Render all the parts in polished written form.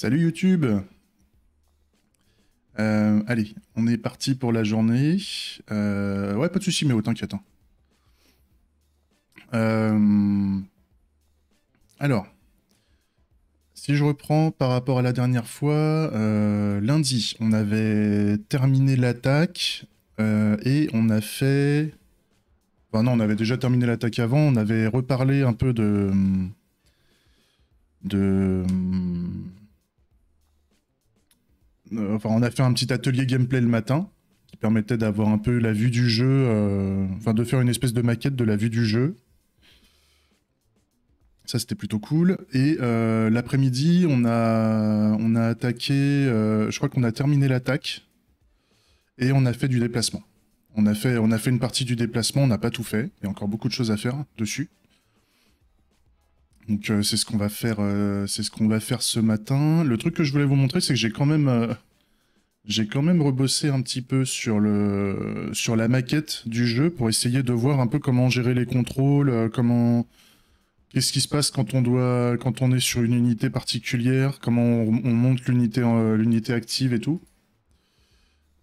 Salut YouTube. Allez, on est parti pour la journée. Ouais, pas de soucis, mais t'inquiète, hein. Euh, alors, si je reprends par rapport à la dernière fois, lundi, on avait terminé l'attaque et on a fait... Enfin non, on avait déjà terminé l'attaque avant, on avait reparlé un peu de... Enfin, on a fait un petit atelier gameplay le matin qui permettait d'avoir un peu la vue du jeu, enfin de faire une espèce de maquette de la vue du jeu. Ça, c'était plutôt cool. Et l'après-midi, on a attaqué, je crois qu'on a terminé l'attaque et on a fait du déplacement. On a fait une partie du déplacement, on n'a pas tout fait. Il y a encore beaucoup de choses à faire dessus. Donc c'est ce qu'on va faire, c'est ce qu'on va faire ce matin. Le truc que je voulais vous montrer, c'est que j'ai quand même rebossé un petit peu sur la maquette du jeu pour essayer de voir un peu comment gérer les contrôles, qu'est-ce qui se passe quand on est sur une unité particulière, comment on monte l'unité active et tout.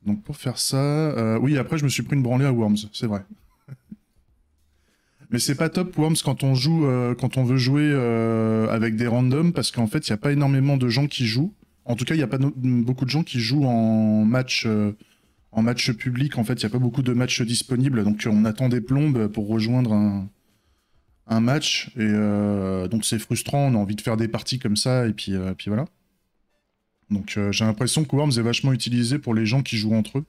Donc pour faire ça, oui, après je me suis pris une branlée à Worms, c'est vrai. Mais c'est pas top Worms quand on joue, quand on veut jouer avec des randoms, parce qu'en fait il y a pas énormément de gens qui jouent. En tout cas, il y a pas beaucoup de gens qui jouent en match public. En fait, il y a pas beaucoup de matchs disponibles, donc on attend des plombes pour rejoindre un match, et donc c'est frustrant, on a envie de faire des parties comme ça, et puis voilà. Donc j'ai l'impression que Worms est vachement utilisé pour les gens qui jouent entre eux.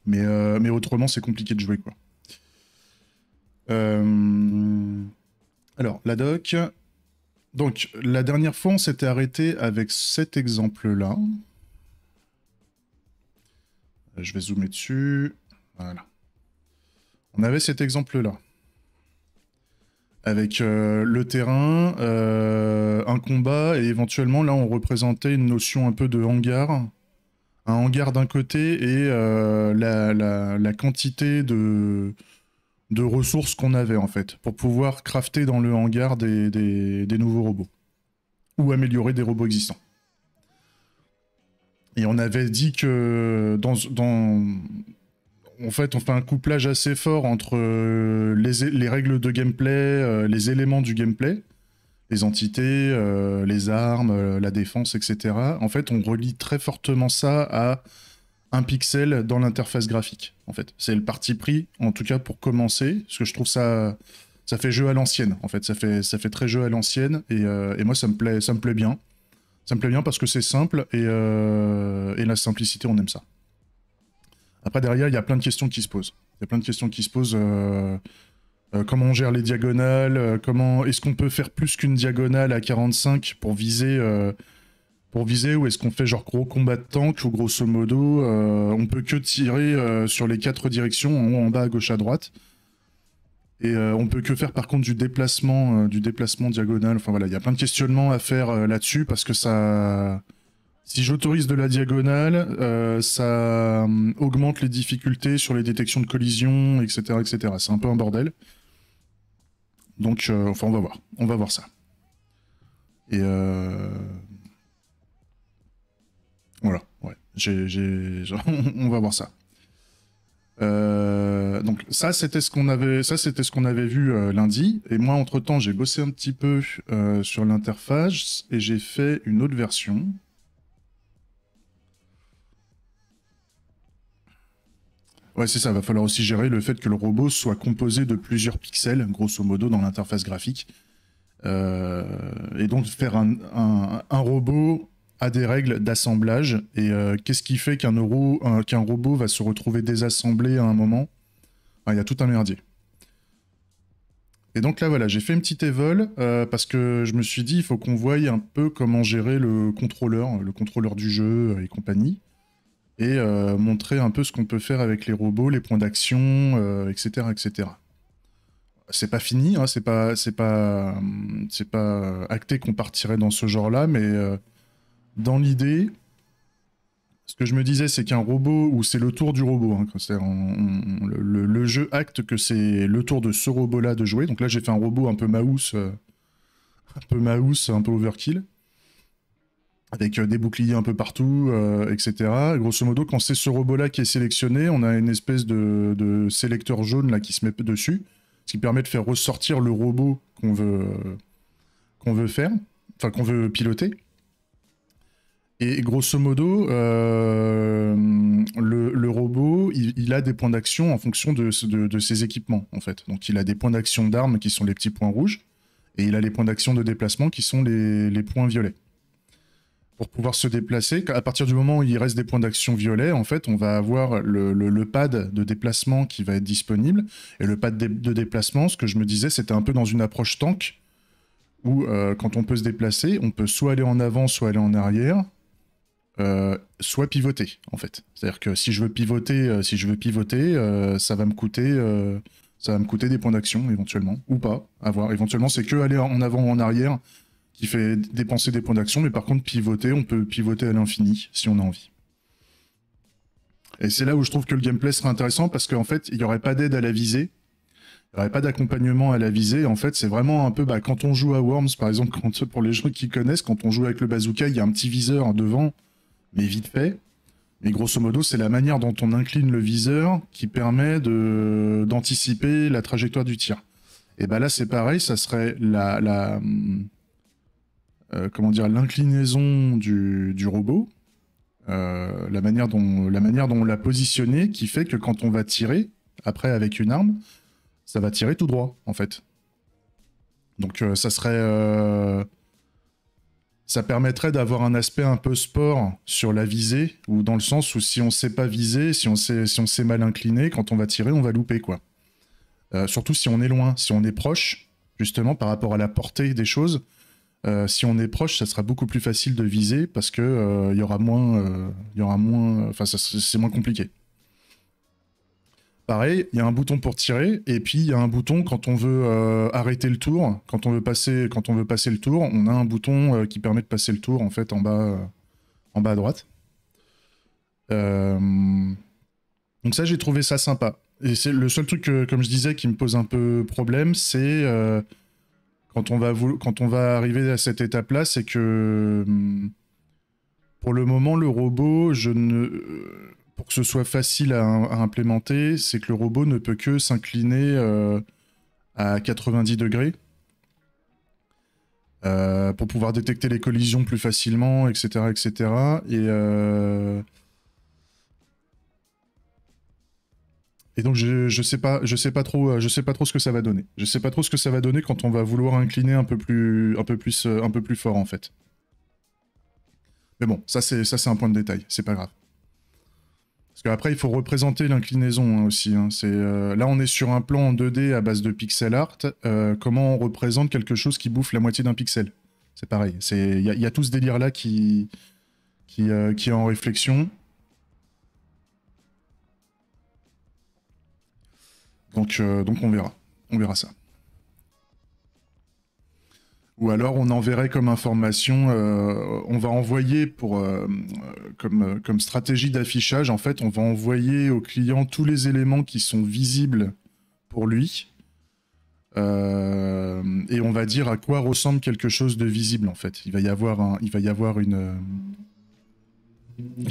Mais autrement, c'est compliqué de jouer, quoi. Alors, la doc. Donc, la dernière fois, on s'était arrêté avec cet exemple-là. Je vais zoomer dessus. Voilà. On avait cet exemple-là. Avec le terrain, un combat, et éventuellement, là, on représentait une notion un peu de hangar. Un hangar d'un côté et la quantité de ressources qu'on avait, en fait, pour pouvoir crafter dans le hangar des nouveaux robots. Ou améliorer des robots existants. Et on avait dit que en fait, on fait un couplage assez fort entre les règles de gameplay, les éléments du gameplay, les entités, les armes, la défense, etc. En fait, on relie très fortement ça à un pixel dans l'interface graphique. En fait, c'est le parti pris, en tout cas pour commencer, parce que je trouve ça fait jeu à l'ancienne. En fait, ça fait très jeu à l'ancienne, et moi ça me plaît bien. Ça me plaît bien parce que c'est simple, et la simplicité, on aime ça. Après, derrière, il y a plein de questions qui se posent. Il y a plein de questions qui se posent. Comment on gère les diagonales, est-ce qu'on peut faire plus qu'une diagonale à 45 pour viser, ou est-ce qu'on fait genre gros combat de tank, ou grosso modo on peut que tirer sur les 4 directions, en haut, en bas, à gauche, à droite, et on peut que faire par contre du déplacement diagonal. Enfin voilà, il y a plein de questionnements à faire là-dessus, parce que ça, si j'autorise de la diagonale, ça augmente les difficultés sur les détections de collision, etc., etc. C'est un peu un bordel. Donc, enfin, on va voir ça. Et voilà, ouais, on va voir ça. Donc ça, c'était ce qu'on avait vu lundi. Et moi, entre temps, j'ai bossé un petit peu sur l'interface et j'ai fait une autre version. Ouais, c'est ça, va falloir aussi gérer le fait que le robot soit composé de plusieurs pixels, grosso modo, dans l'interface graphique. Et donc faire un robot a des règles d'assemblage. Et qu'est-ce qui fait qu'un robot va se retrouver désassemblé à un moment? Enfin, il y a tout un merdier. Et donc là, voilà, j'ai fait une petite évol parce que je me suis dit, il faut qu'on voie un peu comment gérer le contrôleur du jeu et compagnie. Et montrer un peu ce qu'on peut faire avec les robots, les points d'action, etc., etc. C'est pas fini, hein, c'est pas acté qu'on partirait dans ce genre-là, mais dans l'idée, ce que je me disais, c'est qu'un robot, ou c'est le tour du robot, hein, le jeu acte que c'est le tour de ce robot-là de jouer. Donc là, j'ai fait un robot un peu mouse, un peu mouse, un peu overkill, avec des boucliers un peu partout, etc. Et grosso modo, quand c'est ce robot-là qui est sélectionné, on a une espèce de sélecteur jaune là qui se met dessus, ce qui permet de faire ressortir le robot qu'on veut faire, enfin qu'on veut piloter. Et grosso modo, le robot, il a des points d'action en fonction de ses équipements, en fait. Donc il a des points d'action d'armes qui sont les petits points rouges, et il a les points d'action de déplacement qui sont les points violets. Pour pouvoir se déplacer, à partir du moment où il reste des points d'action violets, en fait, on va avoir le pad de déplacement qui va être disponible. Et le pad de déplacement, ce que je me disais, c'était un peu dans une approche tank, où quand on peut se déplacer, on peut soit aller en avant, soit aller en arrière, soit pivoter, en fait. C'est-à-dire que si je veux pivoter, ça va me coûter des points d'action, éventuellement, ou pas, à voir. Éventuellement, c'est que aller en avant ou en arrière qui fait dépenser des points d'action, mais par contre, pivoter, on peut pivoter à l'infini, si on a envie. Et c'est là où je trouve que le gameplay serait intéressant, parce qu'en fait, il n'y aurait pas d'aide à la visée, il n'y aurait pas d'accompagnement à la visée. En fait, c'est vraiment un peu, quand on joue à Worms, par exemple, pour les gens qui connaissent, quand on joue avec le bazooka, il y a un petit viseur devant, mais vite fait. Mais grosso modo, c'est la manière dont on incline le viseur qui permet d'anticiper la trajectoire du tir. Et là, c'est pareil, ça serait l'inclinaison du robot, la manière dont on l'a positionné, qui fait que quand on va tirer, après avec une arme, ça va tirer tout droit, en fait. Donc ça serait... ça permettrait d'avoir un aspect un peu sport sur la visée, ou dans le sens où si on sait pas viser, si on sait mal incliner, quand on va tirer, on va louper, quoi. Surtout si on est loin, si on est proche, justement, par rapport à la portée des choses, si on est proche, ça sera beaucoup plus facile de viser, parce que il y aura moins... Enfin, c'est moins compliqué. Pareil, il y a un bouton pour tirer, et puis il y a un bouton quand on veut arrêter le tour, quand on veut passer le tour, on a un bouton qui permet de passer le tour en fait en bas à droite. Donc ça, j'ai trouvé ça sympa. Et c'est le seul truc, comme je disais, qui me pose un peu problème, c'est quand on va arriver à cette étape-là, c'est que pour le moment, le robot, pour que ce soit facile à implémenter, c'est que le robot ne peut que s'incliner à 90 degrés pour pouvoir détecter les collisions plus facilement, etc., etc. Et donc je sais pas trop ce que ça va donner. Je sais pas trop ce que ça va donner quand on va vouloir incliner un peu plus fort en fait. Mais bon, ça c'est un point de détail, c'est pas grave. Parce qu'après, il faut représenter l'inclinaison aussi. Hein. Là, on est sur un plan en 2D à base de pixel art. Comment on représente quelque chose qui bouffe la moitié d'un pixel? C'est pareil. Il y a tout ce délire-là qui est en réflexion. Donc on verra. On verra ça. Ou alors on enverrait comme information, on va envoyer comme stratégie d'affichage, en fait, on va envoyer au client tous les éléments qui sont visibles pour lui. Et on va dire à quoi ressemble quelque chose de visible, en fait. Il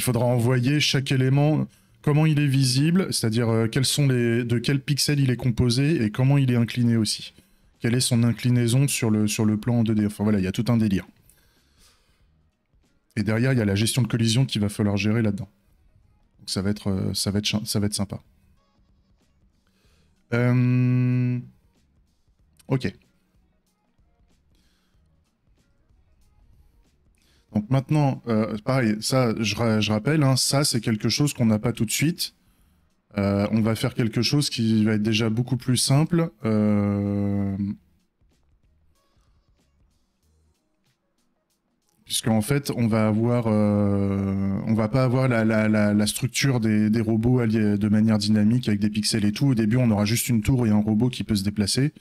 faudra envoyer chaque élément, comment il est visible, c'est-à-dire de quels pixels il est composé et comment il est incliné aussi. Quelle est son inclinaison sur le plan en 2D. Enfin voilà, il y a tout un délire. Et derrière, il y a la gestion de collision qu'il va falloir gérer là-dedans. Donc ça va être sympa. Ok. Donc maintenant, pareil, ça, je rappelle, hein, ça c'est quelque chose qu'on n'a pas tout de suite. On va faire quelque chose qui va être déjà beaucoup plus simple. Puisqu'en fait, on va pas avoir la structure des robots de manière dynamique avec des pixels et tout. Au début, on aura juste une tour et un robot qui peut se déplacer.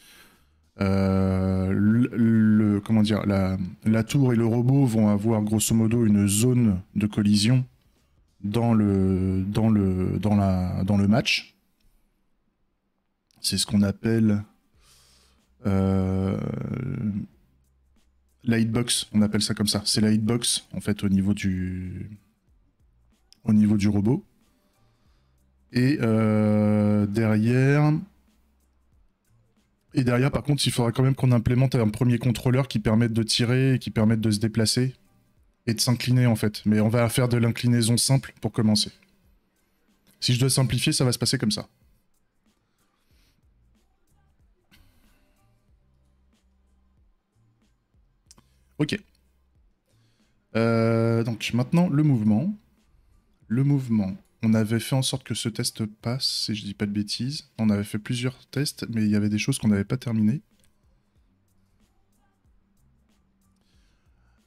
Comment dire, la tour et le robot vont avoir grosso modo une zone de collision dans le match. C'est ce qu'on appelle la hitbox, on appelle ça comme ça. C'est la hitbox, en fait, au niveau du robot. Et derrière... Et derrière, par contre, il faudra quand même qu'on implémente un premier contrôleur qui permette de tirer et qui permette de se déplacer et de s'incliner, en fait. Mais on va faire de l'inclinaison simple pour commencer. Si je dois simplifier, ça va se passer comme ça. Ok. Donc maintenant, le mouvement. Le mouvement. On avait fait en sorte que ce test passe, si je dis pas de bêtises. On avait fait plusieurs tests, mais il y avait des choses qu'on n'avait pas terminées.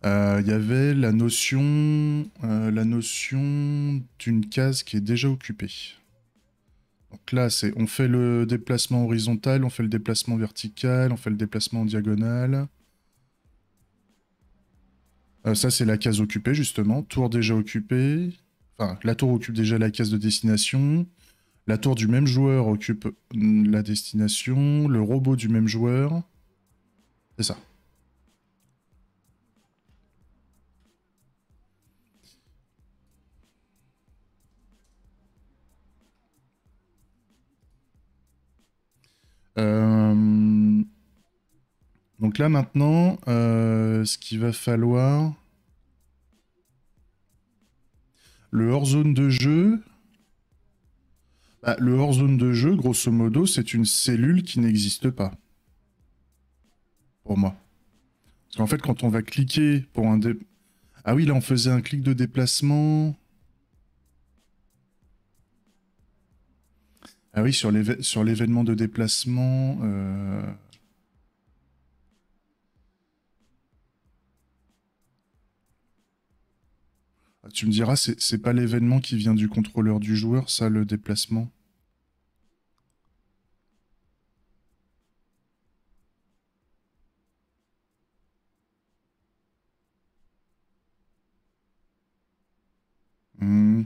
Il y avait la notion d'une case qui est déjà occupée. Donc là, on fait le déplacement horizontal, on fait le déplacement vertical, on fait le déplacement en diagonale. Ça, c'est la case occupée, justement. Tour déjà occupée. Enfin, la tour occupe déjà la case de destination. La tour du même joueur occupe la destination. Le robot du même joueur. C'est ça. Donc là, maintenant, ce qu'il va falloir... Le hors-zone de jeu... Bah, le hors-zone de jeu, grosso modo, c'est une cellule qui n'existe pas. Pour moi. Parce qu'en fait, quand on va cliquer pour un... Ah oui, là, on faisait un clic de déplacement... Ah oui, sur l'événement de déplacement... Tu me diras, c'est pas l'événement qui vient du contrôleur du joueur, ça, le déplacement? Hmm.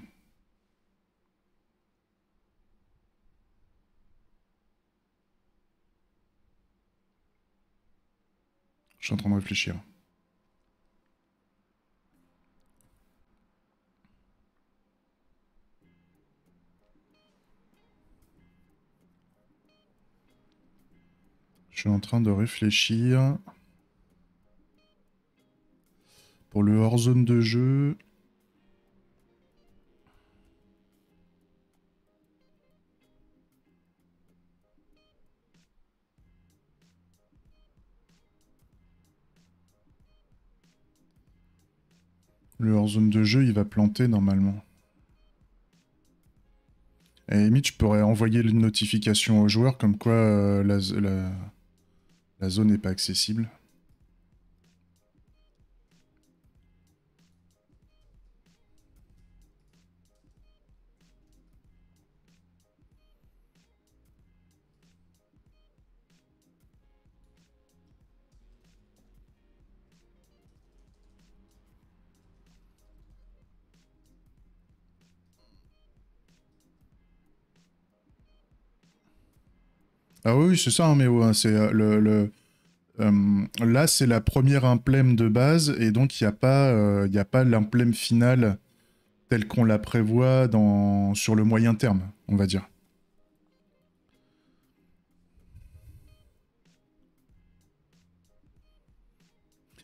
Je suis en train de réfléchir. Je suis en train de réfléchir. Pour le hors-zone de jeu... Le hors-zone de jeu, il va planter normalement. À la limite, je pourrais envoyer une notification aux joueurs comme quoi la zone n'est pas accessible. Ah oui, c'est ça, hein, mais ouais, c'est là, c'est la première implème de base, et donc il n'y a pas l'implème finale telle qu'on la prévoit sur le moyen terme, on va dire.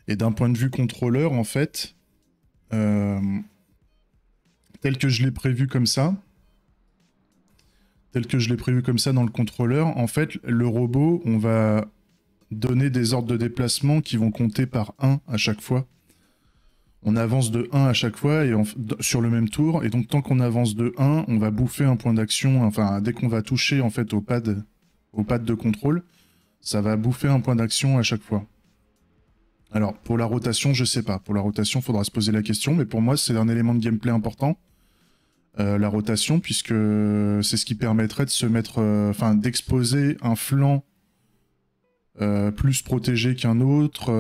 Et d'un point de vue contrôleur, en fait, euh, tel que je l'ai prévu comme ça, dans le contrôleur, en fait, le robot, on va donner des ordres de déplacement qui vont compter par 1 à chaque fois. On avance de 1 à chaque fois et sur le même tour, et donc tant qu'on avance de 1, on va bouffer un point d'action, enfin, dès qu'on va toucher en fait au pad de contrôle, ça va bouffer un point d'action à chaque fois. Alors, pour la rotation, je sais pas. Pour la rotation, il faudra se poser la question, mais pour moi, c'est un élément de gameplay important. La rotation, puisque c'est ce qui permettrait de se mettre, d'exposer un flanc plus protégé qu'un autre,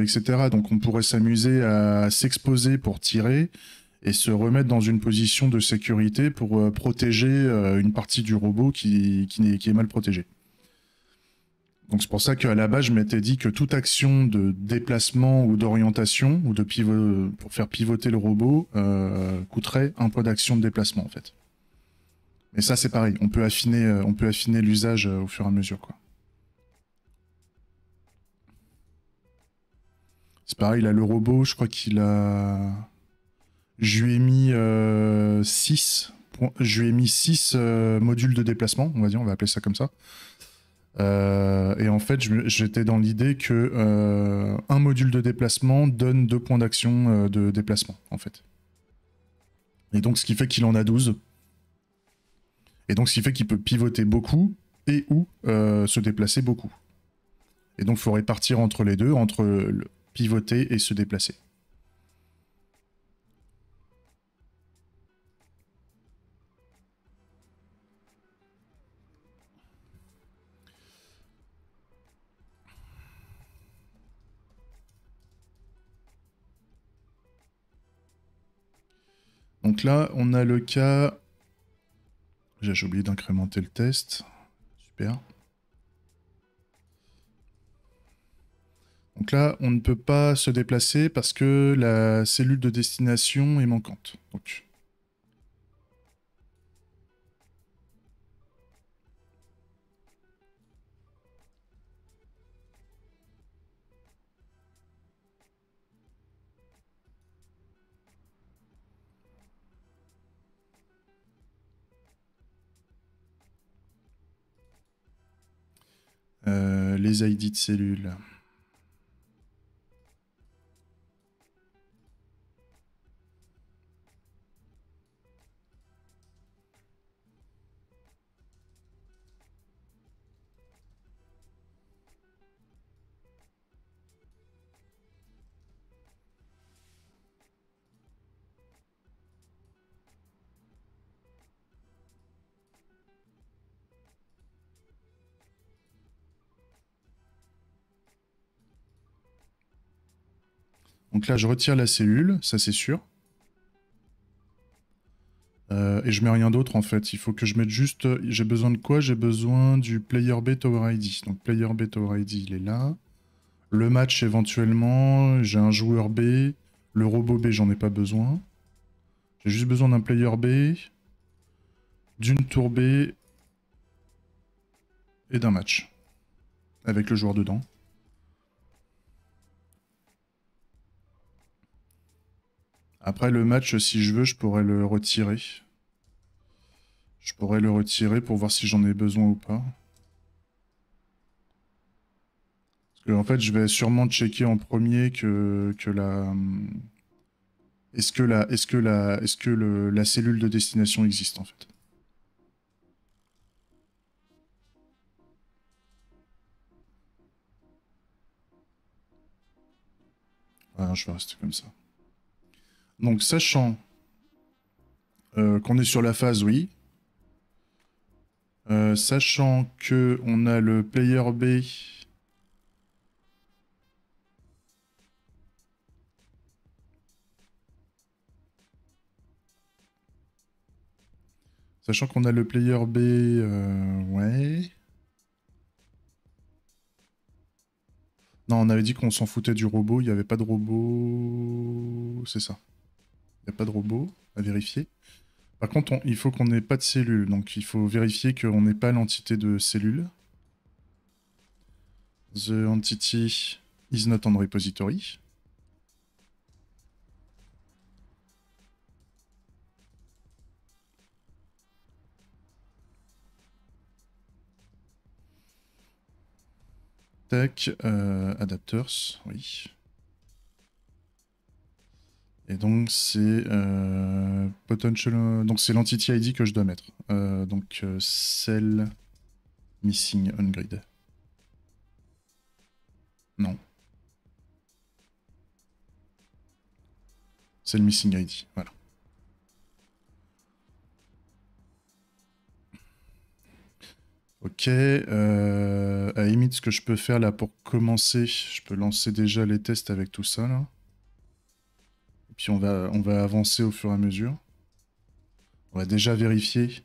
etc. Donc on pourrait s'amuser à s'exposer pour tirer et se remettre dans une position de sécurité pour protéger une partie du robot qui est mal protégée. Donc c'est pour ça qu'à la base, je m'étais dit que toute action de déplacement ou d'orientation, ou de pivot, pour faire pivoter le robot, coûterait un point d'action de déplacement, en fait. Mais ça, c'est pareil, on peut affiner l'usage au fur et à mesure, quoi. C'est pareil, là, le robot, je crois qu'il a... Je lui ai mis 6 modules de déplacement, on va dire, on va appeler ça comme ça. Et en fait, j'étais dans l'idée que un module de déplacement donne 2 points d'action de déplacement, en fait. Et donc, ce qui fait qu'il en a 12. Et donc, ce qui fait qu'il peut pivoter beaucoup et ou se déplacer beaucoup. Et donc, il faut répartir entre les deux, entre le pivoter et se déplacer. Donc là, on a le cas... J'ai oublié d'incrémenter le test. Super. Donc là, on ne peut pas se déplacer parce que la cellule de destination est manquante. Donc... les ID de cellules. Donc là, je retire la cellule, ça c'est sûr. Et je mets rien d'autre en fait. Il faut que je mette juste... J'ai besoin de quoi? J'ai besoin du player B Tower ID. Donc player B Tower ID, il est là. Le match éventuellement, j'ai un joueur B. Le robot B, j'en ai pas besoin. J'ai juste besoin d'un player B, d'une tour B et d'un match. Avec le joueur dedans. Après le match, si je veux, je pourrais le retirer. Je pourrais le retirer pour voir si j'en ai besoin ou pas. Parce que en fait, je vais sûrement checker en premier que la... Est-ce que la cellule de destination existe en fait? Voilà, je vais rester comme ça. Donc, sachant qu'on est sur la phase, oui. Sachant que on a le player B. Sachant qu'on a le player B, ouais. Non, on avait dit qu'on s'en foutait du robot, il n'y avait pas de robot... C'est ça. Il n'y a pas de robot à vérifier. Par contre, il faut qu'on n'ait pas de cellule, donc il faut vérifier qu'on n'ait pas l'entité de cellule. The entity is not on repository. Tac, adapters, oui. Et donc c'est potential, donc c'est l'entity ID que je dois mettre. Donc cell missing on grid. Non. C'est le missing ID, voilà. Ok, à la limite, ce que je peux faire là pour commencer, je peux lancer déjà les tests avec tout ça là. Et puis on va avancer au fur et à mesure. On va déjà vérifier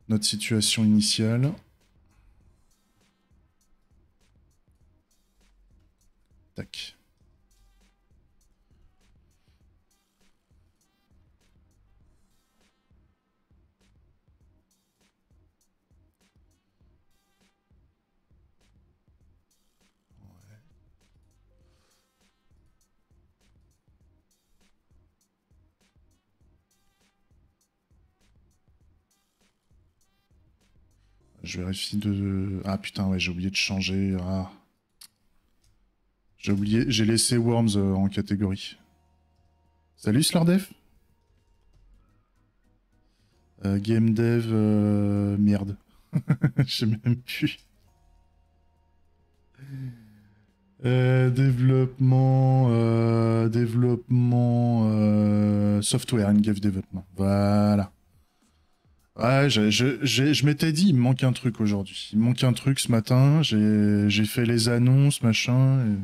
notre situation initiale. Tac. Je vérifie de... Ah putain, ouais, j'ai oublié de changer. Ah. J'ai oublié, j'ai laissé Worms en catégorie. Salut Slordef. Game Dev... Merde. Je sais même plus. Développement... Software and Game Development. Voilà. Ouais, je m'étais dit, il me manque un truc aujourd'hui. Il me manque un truc ce matin. J'ai fait les annonces, machin. Et...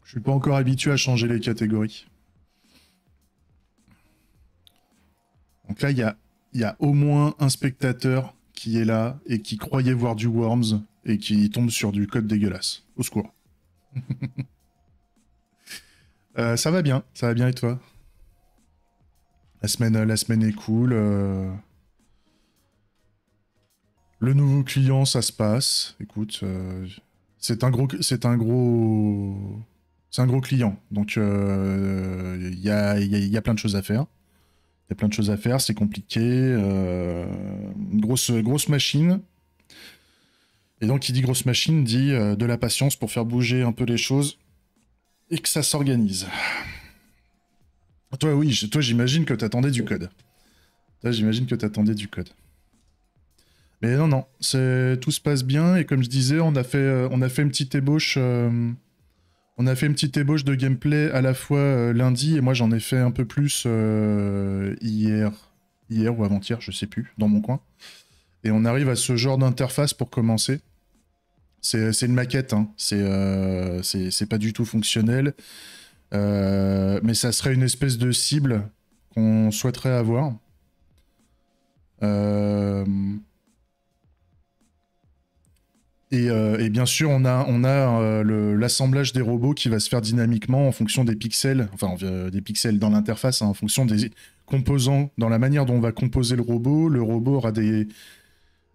Je suis pas encore habitué à changer les catégories. Donc là, il y a au moins un spectateur qui est là et qui croyait voir du Worms et qui tombe sur du code dégueulasse. Au secours. Ça va bien et toi? La semaine est cool. Le nouveau client, ça se passe. Écoute, c'est un gros client. Donc il y a plein de choses à faire. Il y a plein de choses à faire, c'est compliqué. Une grosse machine. Et donc, qui dit grosse machine dit de la patience pour faire bouger un peu les choses et que ça s'organise. Toi, oui, toi, j'imagine que t'attendais du code. Toi, j'imagine que t'attendais du code. Mais non, tout se passe bien. Et comme je disais, on a fait une petite ébauche. On a fait une petite ébauche de gameplay à la fois lundi, et moi j'en ai fait un peu plus hier ou avant-hier, je sais plus, dans mon coin. Et on arrive à ce genre d'interface pour commencer. C'est une maquette, hein. C'est pas du tout fonctionnel. Mais ça serait une espèce de cible qu'on souhaiterait avoir. Et bien sûr, on a l'assemblage des robots qui va se faire dynamiquement en fonction des pixels, enfin des pixels dans l'interface, hein, en fonction des composants, dans la manière dont on va composer le robot. Le robot aura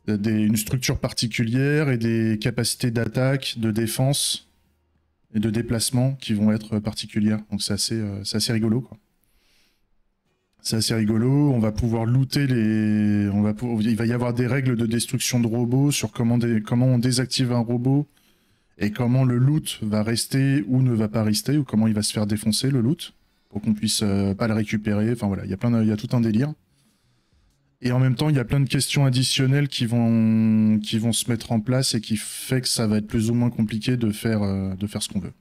une structure particulière et des capacités d'attaque, de défense et de déplacement qui vont être particulières. Donc c'est assez rigolo, quoi. C'est assez rigolo, on va pouvoir looter il va y avoir des règles de destruction de robots sur comment on désactive un robot et comment le loot va rester ou ne va pas rester, ou comment il va se faire défoncer le loot pour qu'on puisse pas le récupérer. Enfin voilà, il y a tout un délire. Et en même temps, il y a plein de questions additionnelles qui vont se mettre en place et qui fait que ça va être plus ou moins compliqué de faire ce qu'on veut.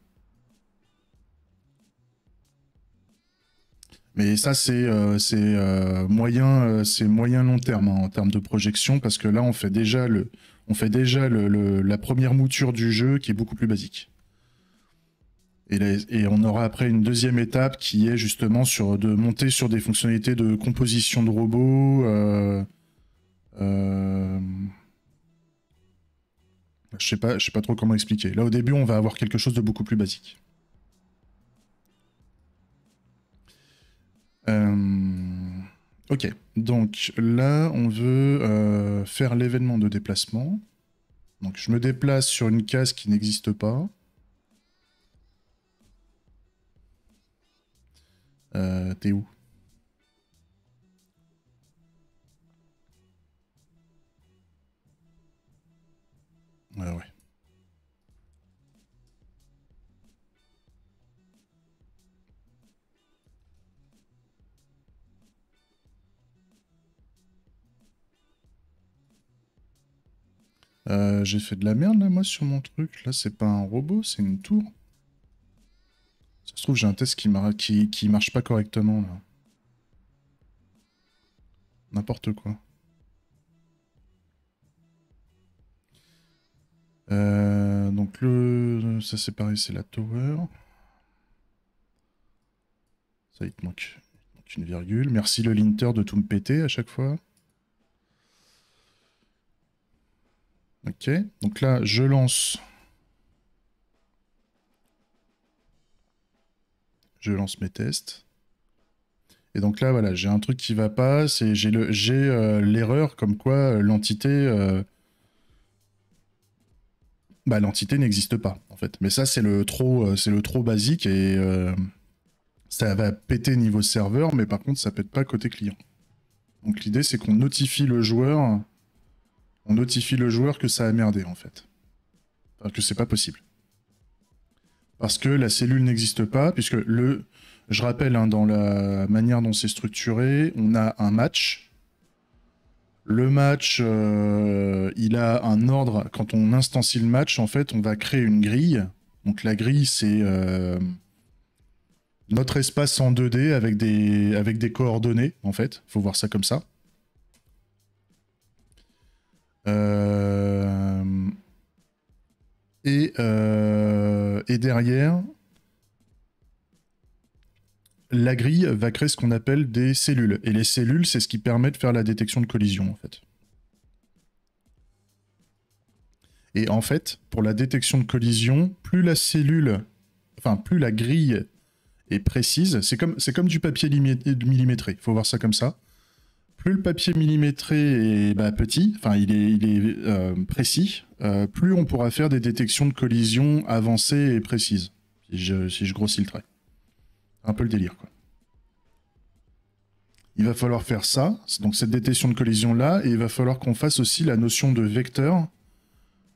Mais ça, c'est moyen long terme, hein, en termes de projection, parce que là, on fait déjà la première mouture du jeu qui est beaucoup plus basique. Et on aura après une deuxième étape qui est justement de monter sur des fonctionnalités de composition de robots. Je sais pas trop comment expliquer. Là, au début, on va avoir quelque chose de beaucoup plus basique. Ok, donc là, on veut faire l'événement de déplacement. Donc je me déplace sur une case qui n'existe pas. T'es où? Ouais. J'ai fait de la merde là, moi, sur mon truc. Là, c'est pas un robot, c'est une tour. Ça se trouve, j'ai un test qui marche pas correctement là. N'importe quoi. Donc ça c'est pareil, c'est la tower. Ça, il te manque une virgule. Merci le linter de tout me péter à chaque fois. Ok, donc là je lance Je lance mes tests. Et donc là, voilà, j'ai un truc qui va pas, c'est j'ai l'erreur comme quoi l'entité l'entité n'existe pas en fait. Mais ça c'est le trop basique et ça va péter niveau serveur, mais par contre ça pète pas côté client. Donc l'idée c'est qu'on notifie le joueur, que ça a merdé en fait, enfin, que c'est pas possible. Parce que la cellule n'existe pas, puisque je rappelle, hein, dans la manière dont c'est structuré, on a un match. Le match, il a un ordre. Quand on instancie le match, en fait, on va créer une grille. Donc la grille, c'est notre espace en 2D avec des coordonnées, en fait. Il faut voir ça comme ça. Et derrière, la grille va créer ce qu'on appelle des cellules. Et les cellules, c'est ce qui permet de faire la détection de collision, en fait. Et en fait, pour la détection de collision, plus la cellule, enfin, plus la grille est précise, c'est comme du papier millimétré, il faut voir ça comme ça. Plus le papier millimétré est petit, enfin, il est précis, plus on pourra faire des détections de collision avancées et précises, si je grossis le trait. Un peu le délire, quoi. Il va falloir faire ça, donc cette détection de collision-là, et il va falloir qu'on fasse aussi la notion de vecteur,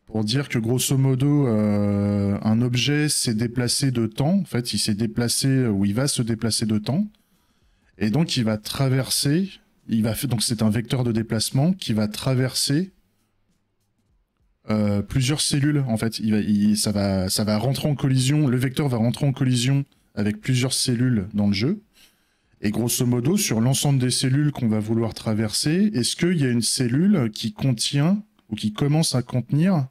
pour dire que grosso modo, un objet s'est déplacé de temps, en fait, il s'est déplacé, ou il va se déplacer de temps, et donc il va traverser, donc c'est un vecteur de déplacement qui va traverser plusieurs cellules, en fait. Ça va rentrer en collision, le vecteur va rentrer en collision avec plusieurs cellules dans le jeu, et grosso modo, sur l'ensemble des cellules qu'on va vouloir traverser, est-ce qu'il y a une cellule qui contient, ou qui commence à contenir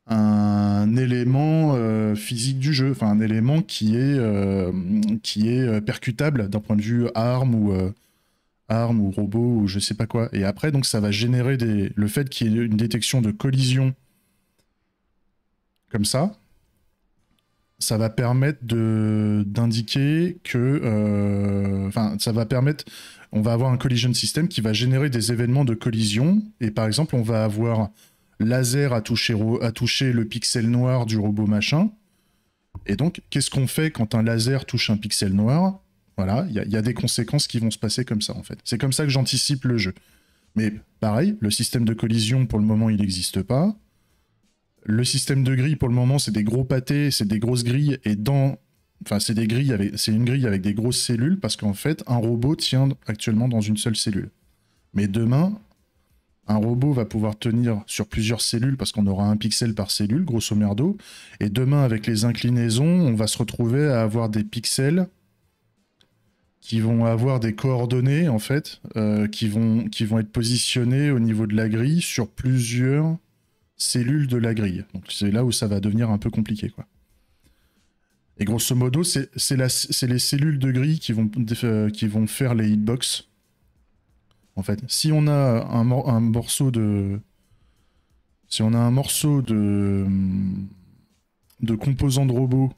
un élément physique du jeu, enfin un élément qui est percutable d'un point de vue arme ou robot ou je sais pas quoi. Et après, donc ça va générer le fait qu'il y ait une détection de collision comme ça va permettre d'indiquer que, enfin, ça va permettre, on va avoir un collision system qui va générer des événements de collision. Et par exemple, on va avoir laser à toucher le pixel noir du robot machin. Et donc, qu'est-ce qu'on fait quand un laser touche un pixel noir? Voilà, il y a des conséquences qui vont se passer comme ça, en fait. C'est comme ça que j'anticipe le jeu. Mais pareil, le système de collision, pour le moment, il n'existe pas. Le système de grille, pour le moment, c'est des gros pâtés, c'est des grosses grilles, et enfin, c'est une grille avec des grosses cellules, parce qu'en fait, un robot tient actuellement dans une seule cellule. Mais demain, un robot va pouvoir tenir sur plusieurs cellules parce qu'on aura un pixel par cellule, grosso merdo. Et demain, avec les inclinaisons, on va se retrouver à avoir des pixels qui vont avoir des coordonnées, en fait, qui vont être positionnés au niveau de la grille sur plusieurs cellules de la grille. Donc c'est là où ça va devenir un peu compliqué, quoi. Et grosso modo, c'est les cellules de grille qui vont faire les hitbox. En fait, si on a un morceau de composants de robot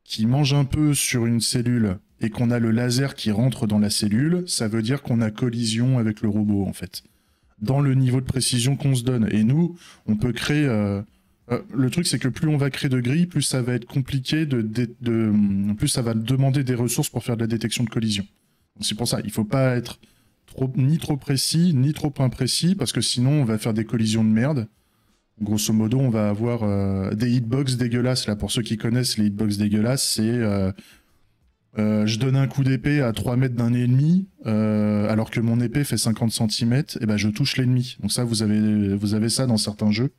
qui mange un peu sur une cellule et qu'on a le laser qui rentre dans la cellule, ça veut dire qu'on a collision avec le robot, en fait, dans le niveau de précision qu'on se donne. Et nous, on peut créer... le truc, c'est que plus on va créer de grilles, plus ça va être compliqué, plus ça va demander des ressources pour faire de la détection de collision. C'est pour ça, il ne faut pas être ni trop précis, ni trop imprécis, parce que sinon, on va faire des collisions de merde. Grosso modo, on va avoir des hitbox dégueulasses. Là, pour ceux qui connaissent les hitbox dégueulasses, c'est... je donne un coup d'épée à 3 mètres d'un ennemi, alors que mon épée fait 50 cm, et ben je touche l'ennemi. Donc ça, vous avez ça dans certains jeux.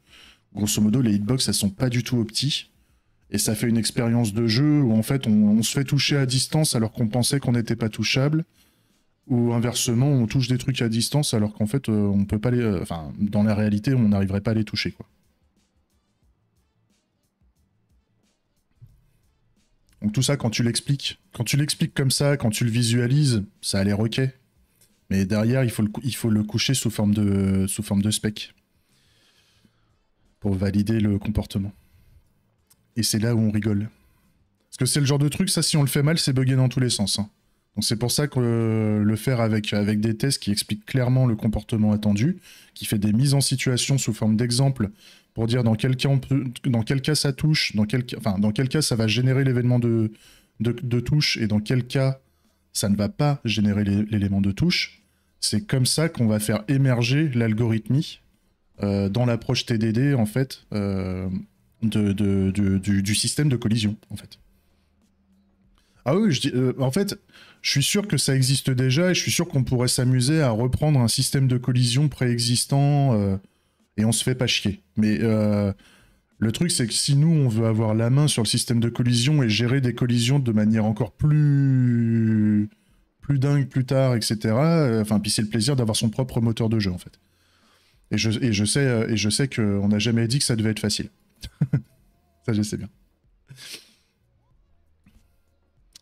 Grosso modo, les hitbox, elles sont pas du tout optiques. Et ça fait une expérience de jeu où en fait, on se fait toucher à distance alors qu'on pensait qu'on n'était pas touchable. Ou inversement, on touche des trucs à distance alors qu'en fait, on peut pas les... Enfin, dans la réalité, on n'arriverait pas à les toucher, quoi. Donc tout ça, quand tu l'expliques comme ça, quand tu le visualises, ça a l'air ok. Mais derrière, il faut le coucher sous forme de spec pour valider le comportement. Et c'est là où on rigole. Parce que c'est le genre de truc, ça, si on le fait mal, c'est buggé dans tous les sens. Hein. Donc c'est pour ça que le faire avec des tests qui expliquent clairement le comportement attendu, qui fait des mises en situation sous forme d'exemple pour dire dans quel cas dans quel cas ça touche, dans quel cas ça va générer l'événement de touche et dans quel cas ça ne va pas générer l'élément de touche. C'est comme ça qu'on va faire émerger l'algorithmie dans l'approche TDD en fait du système de collision en fait. Ah oui, en fait, je suis sûr que ça existe déjà et je suis sûr qu'on pourrait s'amuser à reprendre un système de collision préexistant et on se fait pas chier. Mais le truc, c'est que si nous, on veut avoir la main sur le système de collision et gérer des collisions de manière encore plus dingue plus tard, etc. Puis c'est le plaisir d'avoir son propre moteur de jeu, en fait. Et je sais qu'on n'a jamais dit que ça devait être facile. Ça, je sais bien.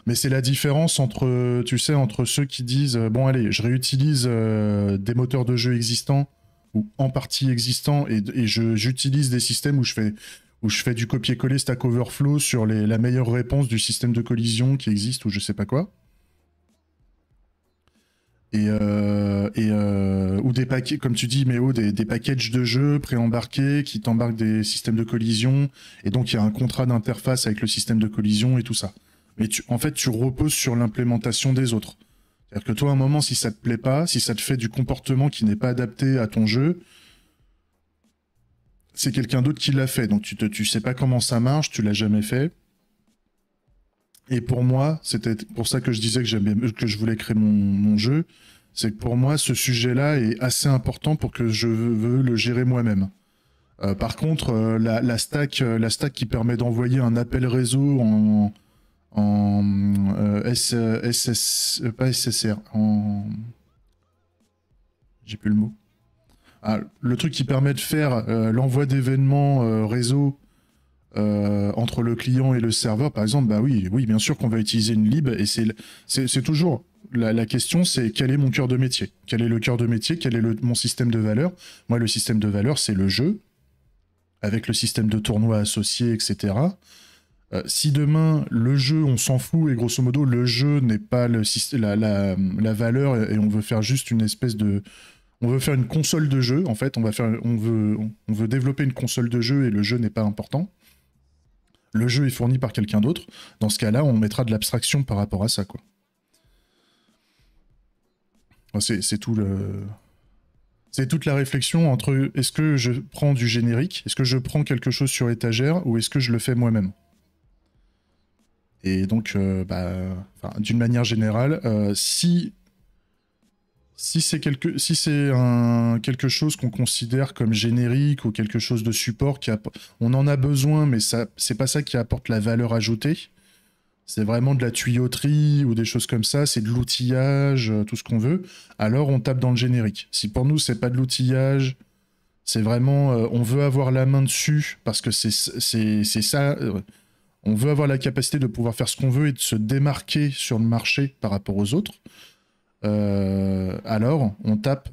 Mais c'est la différence entre, tu sais, entre ceux qui disent bon allez, je réutilise des moteurs de jeu existants ou en partie existants et j'utilise des systèmes où je fais du copier-coller Stack Overflow sur la meilleure réponse du système de collision qui existe ou je sais pas quoi. Ou des paquets, comme tu dis, Méo, des packages de jeux préembarqués qui t'embarquent des systèmes de collision et donc il y a un contrat d'interface avec le système de collision et tout ça. Mais en fait, tu reposes sur l'implémentation des autres. C'est-à-dire que toi, à un moment, si ça te plaît pas, si ça te fait du comportement qui n'est pas adapté à ton jeu, c'est quelqu'un d'autre qui l'a fait. Donc tu sais pas comment ça marche, tu l'as jamais fait. Et pour moi, c'était pour ça que je disais que je voulais créer mon jeu. C'est que pour moi, ce sujet-là est assez important pour que je veux le gérer moi-même. Par contre, la stack qui permet d'envoyer un appel réseau en pas SSR, j'ai plus le mot. Ah, le truc qui permet de faire l'envoi d'événements réseau entre le client et le serveur, par exemple, bah oui, bien sûr qu'on va utiliser une lib et c'est toujours la question, c'est quel est mon cœur de métier? Quel est le cœur de métier? Quel est mon système de valeur? Moi, le système de valeur, c'est le jeu, avec le système de tournoi associé, etc. Si demain, le jeu, on s'en fout, et grosso modo, le jeu n'est pas la valeur, et on veut faire juste une espèce de... On veut faire une console de jeu, en fait, on veut développer une console de jeu, et le jeu n'est pas important. Le jeu est fourni par quelqu'un d'autre. Dans ce cas-là, on mettra de l'abstraction par rapport à ça, quoi. C'est tout le... C'est toute la réflexion entre est-ce que je prends du générique, est-ce que je prends quelque chose sur étagère, ou est-ce que je le fais moi-même? Et donc, d'une manière générale, si c'est quelque chose qu'on considère comme générique ou quelque chose de support, on en a besoin, mais c'est pas ça qui apporte la valeur ajoutée. C'est vraiment de la tuyauterie ou des choses comme ça, c'est de l'outillage, tout ce qu'on veut. Alors on tape dans le générique. Si pour nous c'est pas de l'outillage, c'est vraiment on veut avoir la main dessus parce que c'est ça. On veut avoir la capacité de pouvoir faire ce qu'on veut et de se démarquer sur le marché par rapport aux autres. Alors on tape,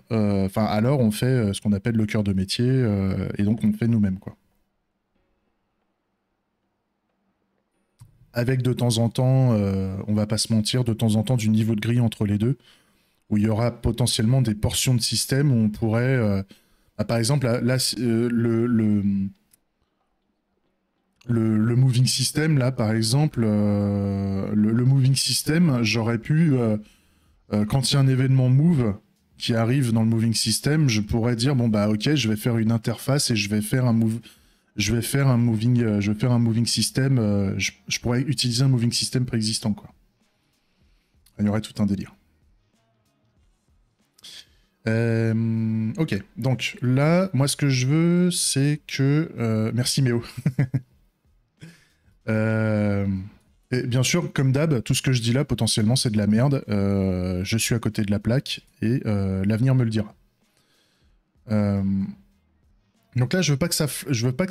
alors on fait ce qu'on appelle le cœur de métier et donc on le fait nous-mêmes, quoi. Avec de temps en temps, on va pas se mentir, de temps en temps du niveau de grille entre les deux, où il y aura potentiellement des portions de système où on pourrait, par exemple, là, le moving system, là, par exemple, le moving system, j'aurais pu, quand il y a un événement move qui arrive dans le moving system, je pourrais dire, bon, bah, ok, je vais faire une interface et je vais faire un moving system, je pourrais utiliser un moving system préexistant, quoi. Il y aurait tout un délire. Ok, donc là, moi, ce que je veux, c'est que... merci, Méo. Et bien sûr, comme d'hab, tout ce que je dis là, potentiellement, c'est de la merde. Je suis à côté de la plaque et l'avenir me le dira. Donc là, je veux pas que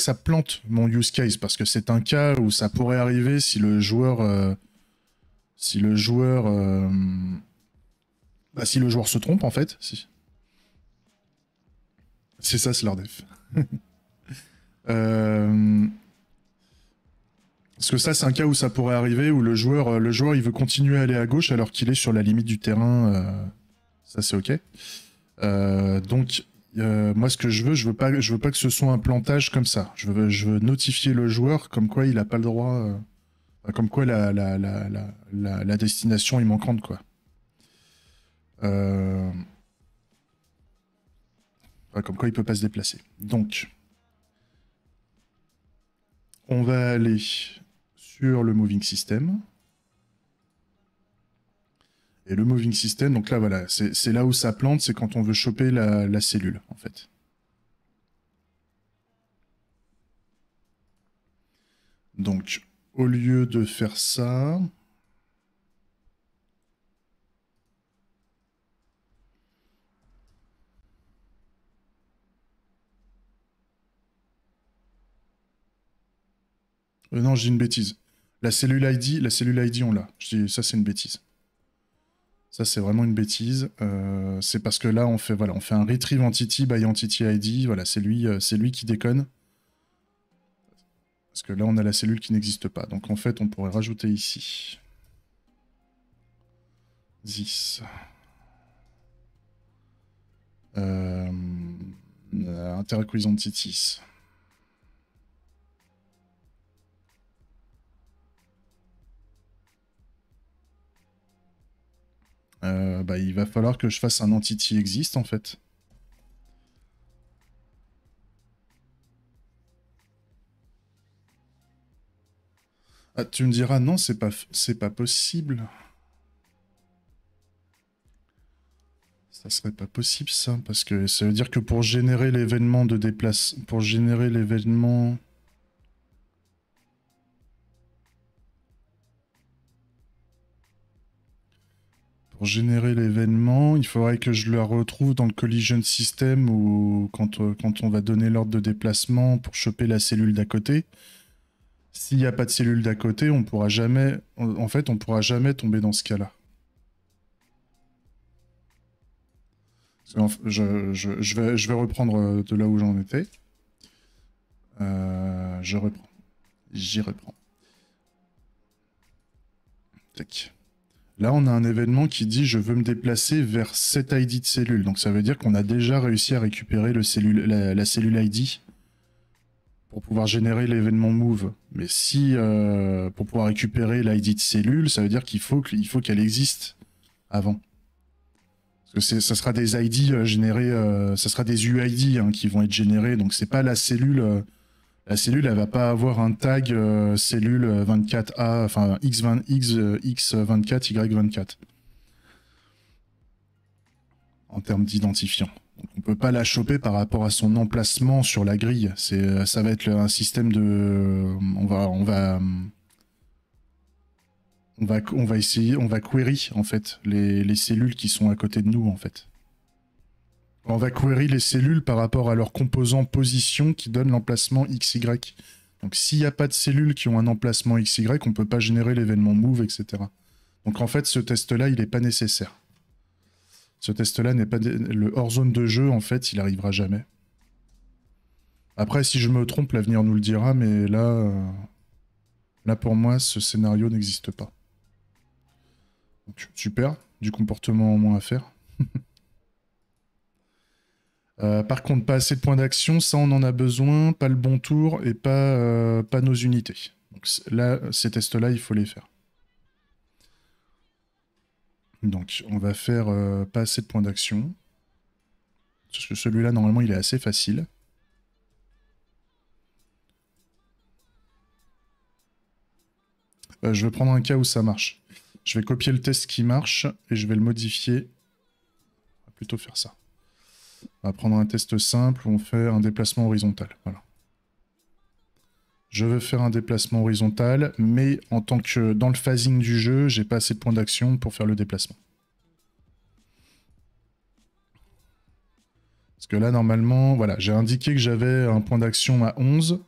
ça plante mon use case parce que c'est un cas où ça pourrait arriver si le joueur se trompe, en fait. C'est ça, c'est leur def. Parce que ça, c'est un cas où ça pourrait arriver, où le joueur il veut continuer à aller à gauche alors qu'il est sur la limite du terrain. Ça, c'est OK. Donc, moi, ce que je veux pas que ce soit un plantage comme ça. Je veux notifier le joueur comme quoi il n'a pas le droit, comme quoi la destination est manquante, quoi. Comme quoi il peut pas se déplacer. Donc, on va aller sur le moving system. Et le moving system, donc là, voilà, c'est là où ça plante, c'est quand on veut choper la cellule, en fait. Donc, au lieu de faire ça... non, j'ai une bêtise. La cellule ID, on l'a. Ça, c'est une bêtise. Ça, c'est vraiment une bêtise. C'est parce que là, on fait un retrieve entity by entity ID. Voilà, c'est lui qui déconne. Parce que là, on a la cellule qui n'existe pas. Donc, en fait, on pourrait rajouter ici. This. Interact with entities. Il va falloir que je fasse un entity exist, en fait. Ah, tu me diras, non, c'est pas possible. Ça serait pas possible, ça, parce que ça veut dire que pour générer l'événement de déplacement... Pour générer l'événement... Pour générer l'événement, il faudrait que je le retrouve dans le collision system ou quand on va donner l'ordre de déplacement pour choper la cellule d'à côté. S'il n'y a pas de cellule d'à côté, on pourra jamais... En fait, on pourra jamais tomber dans ce cas-là. Je vais reprendre de là où j'en étais. Je reprends. J'y reprends. Tac. Là, on a un événement qui dit « Je veux me déplacer vers cette ID de cellule ». Donc ça veut dire qu'on a déjà réussi à récupérer la cellule ID pour pouvoir générer l'événement move. Mais si, pour pouvoir récupérer l'ID de cellule, ça veut dire qu'il faut qu'elle existe avant. Parce que ça sera des ID générés, ça sera des UID hein, qui vont être générés, donc c'est pas la cellule... la cellule, elle va pas avoir un tag cellule 24A, enfin X20, X24, Y24. En termes d'identifiant. Donc on peut pas la choper par rapport à son emplacement sur la grille. Ça va être un système de... On va essayer, on va query en fait les cellules qui sont à côté de nous en fait. On va query les cellules par rapport à leur composant position qui donne l'emplacement XY. Donc s'il n'y a pas de cellules qui ont un emplacement XY, on ne peut pas générer l'événement move, etc. Donc en fait, ce test-là, il n'est pas nécessaire. Ce test-là n'est pas... Le hors-zone de jeu, en fait, il n'arrivera jamais. Après, si je me trompe, l'avenir nous le dira, mais là... Là, pour moi, ce scénario n'existe pas. Donc, super. Du comportement en moins à faire. Par contre, pas assez de points d'action, ça on en a besoin, pas le bon tour et pas nos unités. Donc là, ces tests-là, il faut les faire. Donc on va faire pas assez de points d'action. Parce que celui-là, normalement, il est assez facile. Je vais prendre un cas où ça marche. Je vais copier le test qui marche et je vais le modifier. On va plutôt faire ça. On va prendre un test simple où on fait un déplacement horizontal. Voilà. Je veux faire un déplacement horizontal, mais en tant que dans le phasing du jeu, j'ai pas assez de points d'action pour faire le déplacement. Parce que là, normalement, voilà, j'ai indiqué que j'avais un point d'action à 11.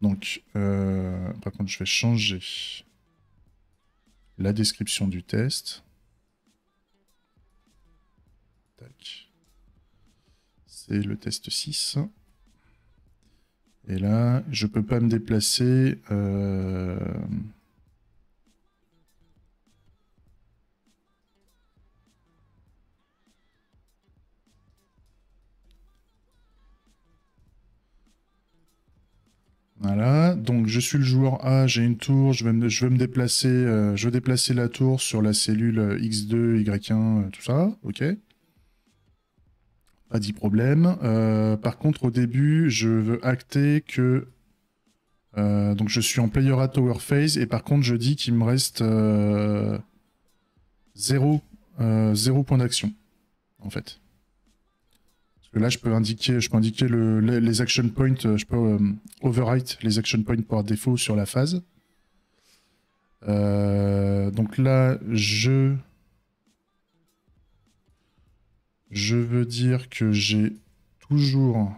Donc, par contre, je vais changer la description du test. Tac. C'est le test 6. Et là, je peux pas me déplacer. Voilà, donc je suis le joueur A, j'ai une tour, je veux me déplacer, je veux déplacer la tour sur la cellule X2, Y1, tout ça, ok. Pas dit problème. Par contre, au début, je veux acter que... donc je suis en player at tower phase, et par contre, je dis qu'il me reste 0 point d'action, en fait. Parce que là, je peux indiquer les action points, je peux overwrite les action points par défaut sur la phase. Donc là, je veux dire que j'ai toujours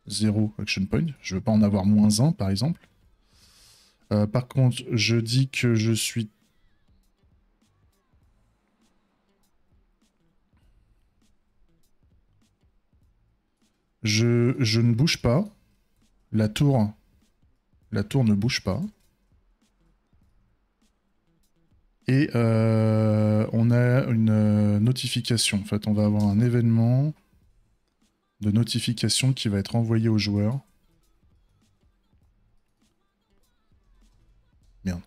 0 action point. Je veux pas en avoir -1, par exemple. Par contre, je dis que je suis... Je ne bouge pas. La tour ne bouge pas. Et on a une notification. En fait, on va avoir un événement de notification qui va être envoyé au joueur. Merde.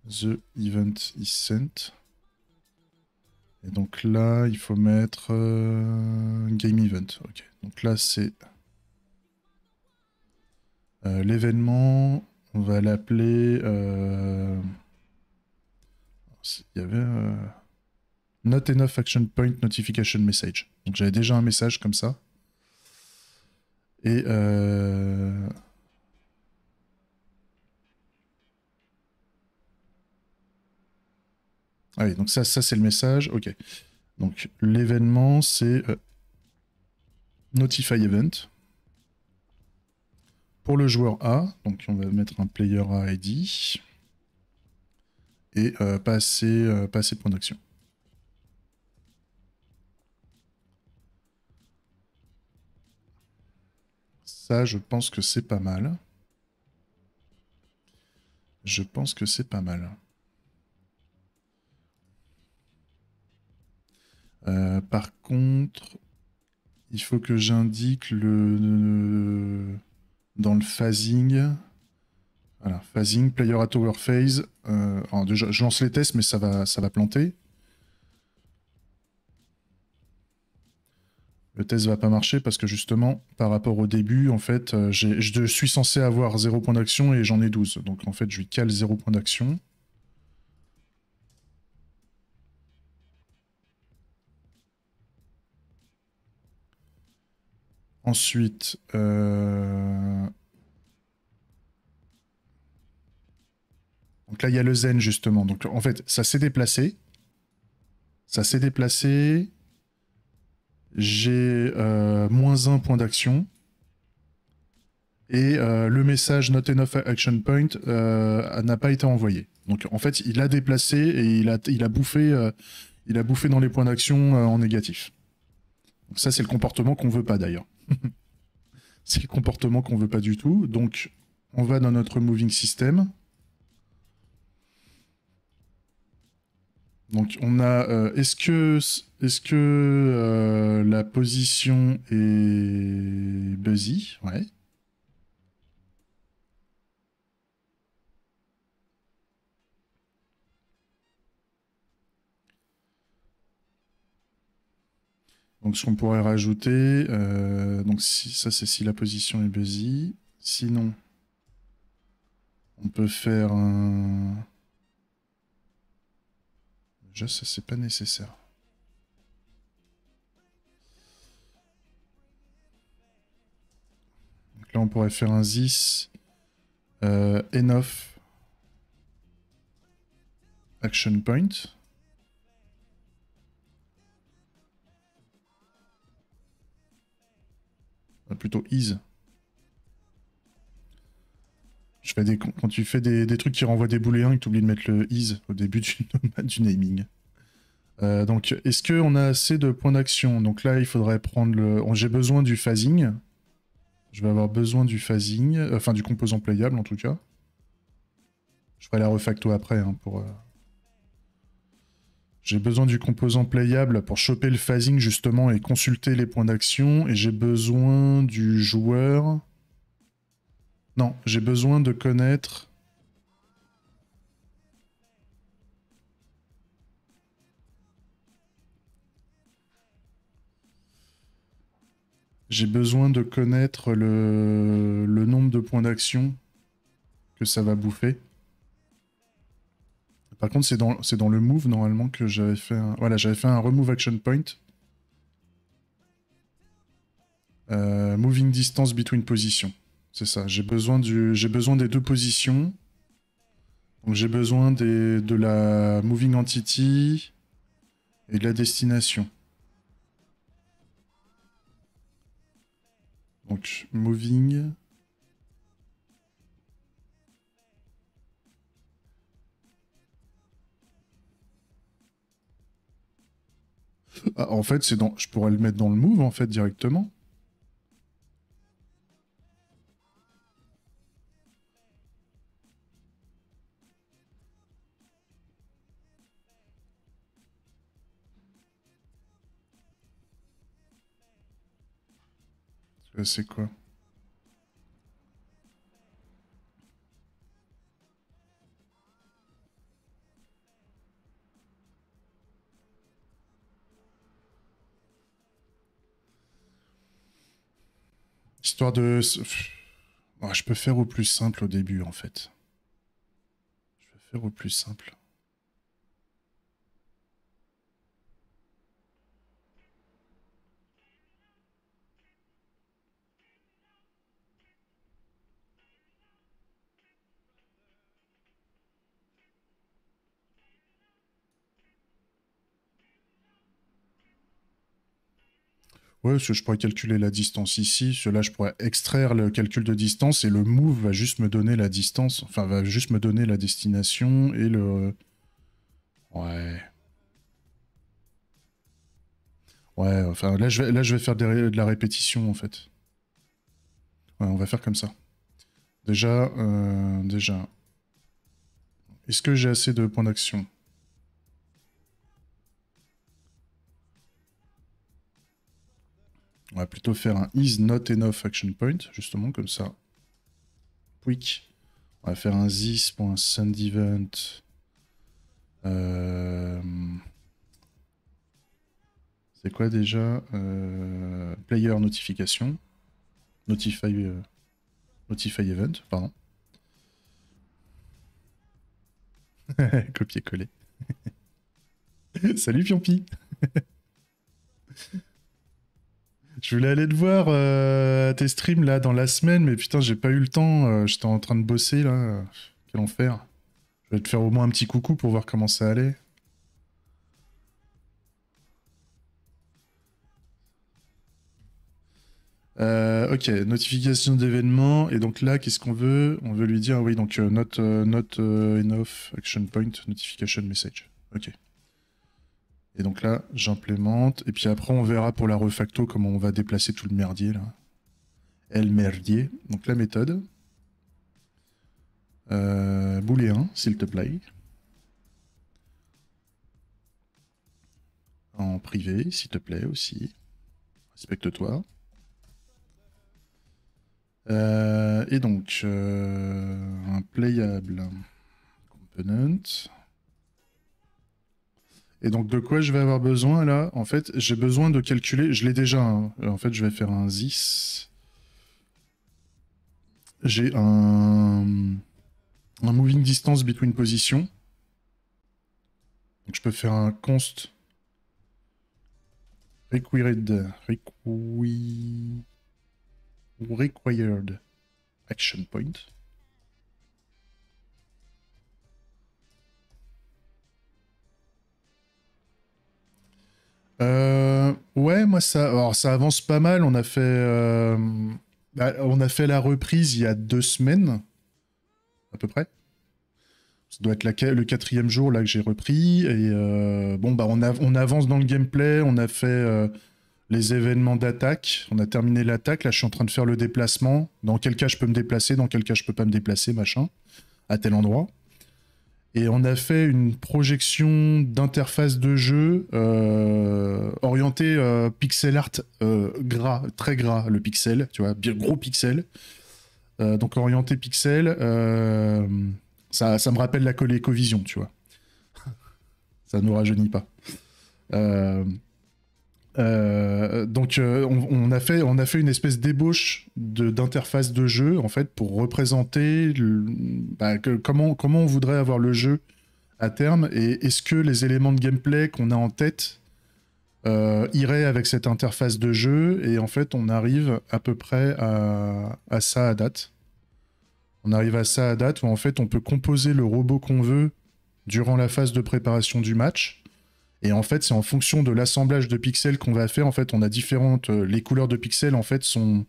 The event is sent. Et donc là, il faut mettre game event. Ok. Donc là, c'est l'événement. On va l'appeler... il y avait... Not enough action point notification message. Donc j'avais déjà un message comme ça. Et... Ah oui, donc ça c'est le message. Ok. Donc l'événement, c'est Notify Event. Pour le joueur A, donc on va mettre un player A ID. Et pas assez de points d'action. Ça, je pense que c'est pas mal. Je pense que c'est pas mal. Par contre, il faut que j'indique dans le phasing. Voilà, phasing, player at tower phase. Alors déjà, je lance les tests, mais ça va planter. Le test va pas marcher parce que justement, par rapport au début, en fait, je suis censé avoir 0 point d'action et j'en ai 12. Donc en fait, je lui cale 0 point d'action. Ensuite, donc là, il y a le zen, justement. Donc en fait, ça s'est déplacé. Ça s'est déplacé. J'ai -1 point d'action. Et le message Not Enough Action Point n'a pas été envoyé. Donc en fait, il a déplacé et il a bouffé dans les points d'action en négatif. Donc ça, c'est le comportement qu'on veut pas d'ailleurs. C'est le comportement qu'on veut pas du tout. Donc on va dans notre moving system. Donc on a est-ce que la position est buzzy? Ouais. Donc ce qu'on pourrait rajouter, donc ça c'est si la position est buzzy. Sinon, on peut faire un... Déjà ça c'est pas nécessaire. Donc là on pourrait faire un this enough action point. Plutôt is. Quand tu fais des trucs qui renvoient des booléens et que tu oublies de mettre le is au début du naming. Donc, est-ce qu'on a assez de points d'action? Donc là, il faudrait prendre le... J'ai besoin du phasing. Je vais avoir besoin du phasing, enfin du composant playable en tout cas. Je ferai la refacto après hein, pour... J'ai besoin du composant playable pour choper le phasing justement et consulter les points d'action. Et j'ai besoin du joueur... Non, j'ai besoin de connaître... J'ai besoin de connaître le nombre de points d'action que ça va bouffer. Par contre, c'est dans le move normalement que j'avais fait un... Voilà, j'avais fait un remove action point. Moving distance between positions. C'est ça, j'ai besoin des deux positions. Donc j'ai besoin de la moving entity et de la destination. Donc moving... Ah, en fait, je pourrais le mettre dans le move en fait directement. C'est quoi? Histoire de... Oh, je peux faire au plus simple au début en fait. Je vais faire au plus simple. Ouais, parce que je pourrais calculer la distance ici. Cela, je pourrais extraire le calcul de distance et le move va juste me donner la distance. Enfin, va juste me donner la destination et le... Ouais. Ouais, enfin, là, je vais faire de la répétition, en fait. Ouais, on va faire comme ça. Déjà... Est-ce que j'ai assez de points d'action? On va plutôt faire un is not enough action point, justement, comme ça. Quick. On va faire un this.send event. C'est quoi déjà? Player notification. Notify event, pardon. Copier-coller. Salut Piompi. Je voulais aller te voir à tes streams là dans la semaine, mais putain, j'ai pas eu le temps. J'étais en train de bosser là. Quel enfer. Je vais te faire au moins un petit coucou pour voir comment ça allait. Ok, notification d'événement. Et donc là, qu'est-ce qu'on veut? On veut lui dire, oui, donc not enough action point, notification message. Ok. Et donc là, j'implémente. Et puis après, on verra pour la refacto comment on va déplacer tout le merdier là. El merdier. Donc la méthode. Booléen, s'il te plaît. En privé, s'il te plaît aussi. Respecte-toi. Et donc, un playable component. Et donc, de quoi je vais avoir besoin là? En fait, j'ai besoin de calculer. Je l'ai déjà. Hein. En fait, je vais faire un this. J'ai un moving distance between positions. Donc, je peux faire un const required action point. Ouais, moi alors ça avance pas mal. On a fait la reprise il y a 2 semaines à peu près. Ça doit être le 4e jour là que j'ai repris. Et bon, bah, on avance dans le gameplay. On a fait les événements d'attaque. On a terminé l'attaque. Là, je suis en train de faire le déplacement. Dans quel cas je peux me déplacer, dans quel cas je peux pas me déplacer, machin, à tel endroit. Et on a fait une projection d'interface de jeu orientée pixel art gras, très gras, le pixel, tu vois, bien gros pixel. Donc orienté pixel, ça me rappelle la ColecoVision, tu vois. Ça nous rajeunit pas. Donc on a fait une espèce d'ébauche d'interface de jeu en fait pour représenter comment on voudrait avoir le jeu à terme et est-ce que les éléments de gameplay qu'on a en tête iraient avec cette interface de jeu. Et en fait on arrive à peu près à ça à date. On arrive à ça à date où en fait on peut composer le robot qu'on veut durant la phase de préparation du match. Et en fait, c'est en fonction de l'assemblage de pixels qu'on va faire. En fait, on a différentes. Les couleurs de pixels, en fait, sont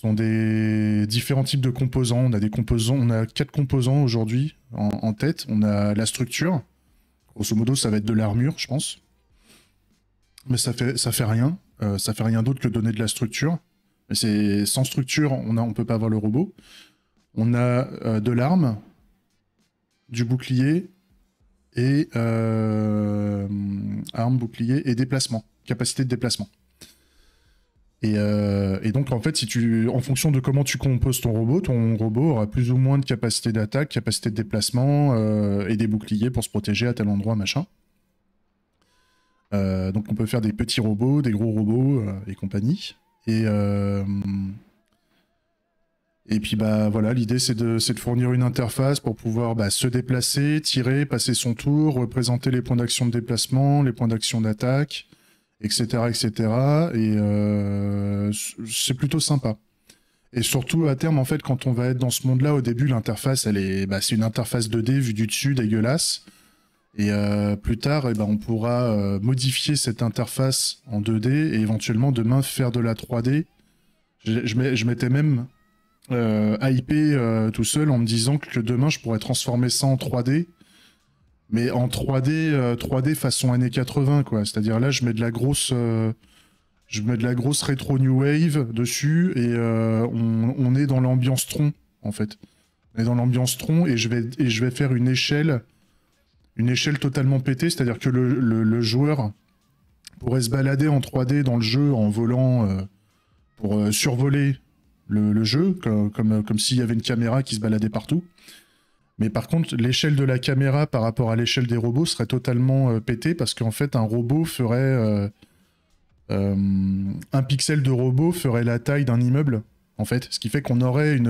des différents types de composants. On a des composants. On a 4 composants aujourd'hui en tête. On a la structure. Grosso modo, ça va être de l'armure, je pense. Mais ça fait rien. Ça fait rien d'autre que donner de la structure. Mais c'est sans structure, on peut pas avoir le robot. On a de l'arme, du bouclier. Et arme, bouclier et déplacement, capacité de déplacement. Et donc en fait, en fonction de comment tu composes ton robot aura plus ou moins de capacité d'attaque, capacité de déplacement et des boucliers pour se protéger à tel endroit, machin. Donc on peut faire des petits robots, des gros robots et compagnie. Et puis bah voilà, l'idée c'est de fournir une interface pour pouvoir se déplacer, tirer, passer son tour, représenter les points d'action de déplacement, les points d'action d'attaque, etc., etc. Et c'est plutôt sympa. Et surtout à terme en fait, quand on va être dans ce monde-là, au début l'interface c'est une interface 2D vue du dessus, dégueulasse. Et plus tard, on pourra modifier cette interface en 2D et éventuellement demain faire de la 3D. Je m'étais même hypé tout seul en me disant que demain je pourrais transformer ça en 3D, mais en 3D façon années 80 quoi. C'est-à-dire là je mets de la grosse rétro new wave dessus et on est dans l'ambiance tronc en fait. On est dans l'ambiance tronc et je vais faire une échelle totalement pétée, c'est-à-dire que le joueur pourrait se balader en 3D dans le jeu en volant pour survoler le jeu, comme s'il y avait une caméra qui se baladait partout. Mais par contre, l'échelle de la caméra par rapport à l'échelle des robots serait totalement pétée, parce qu'en fait, un robot ferait... un pixel de robot ferait la taille d'un immeuble, en fait. Ce qui fait qu'on aurait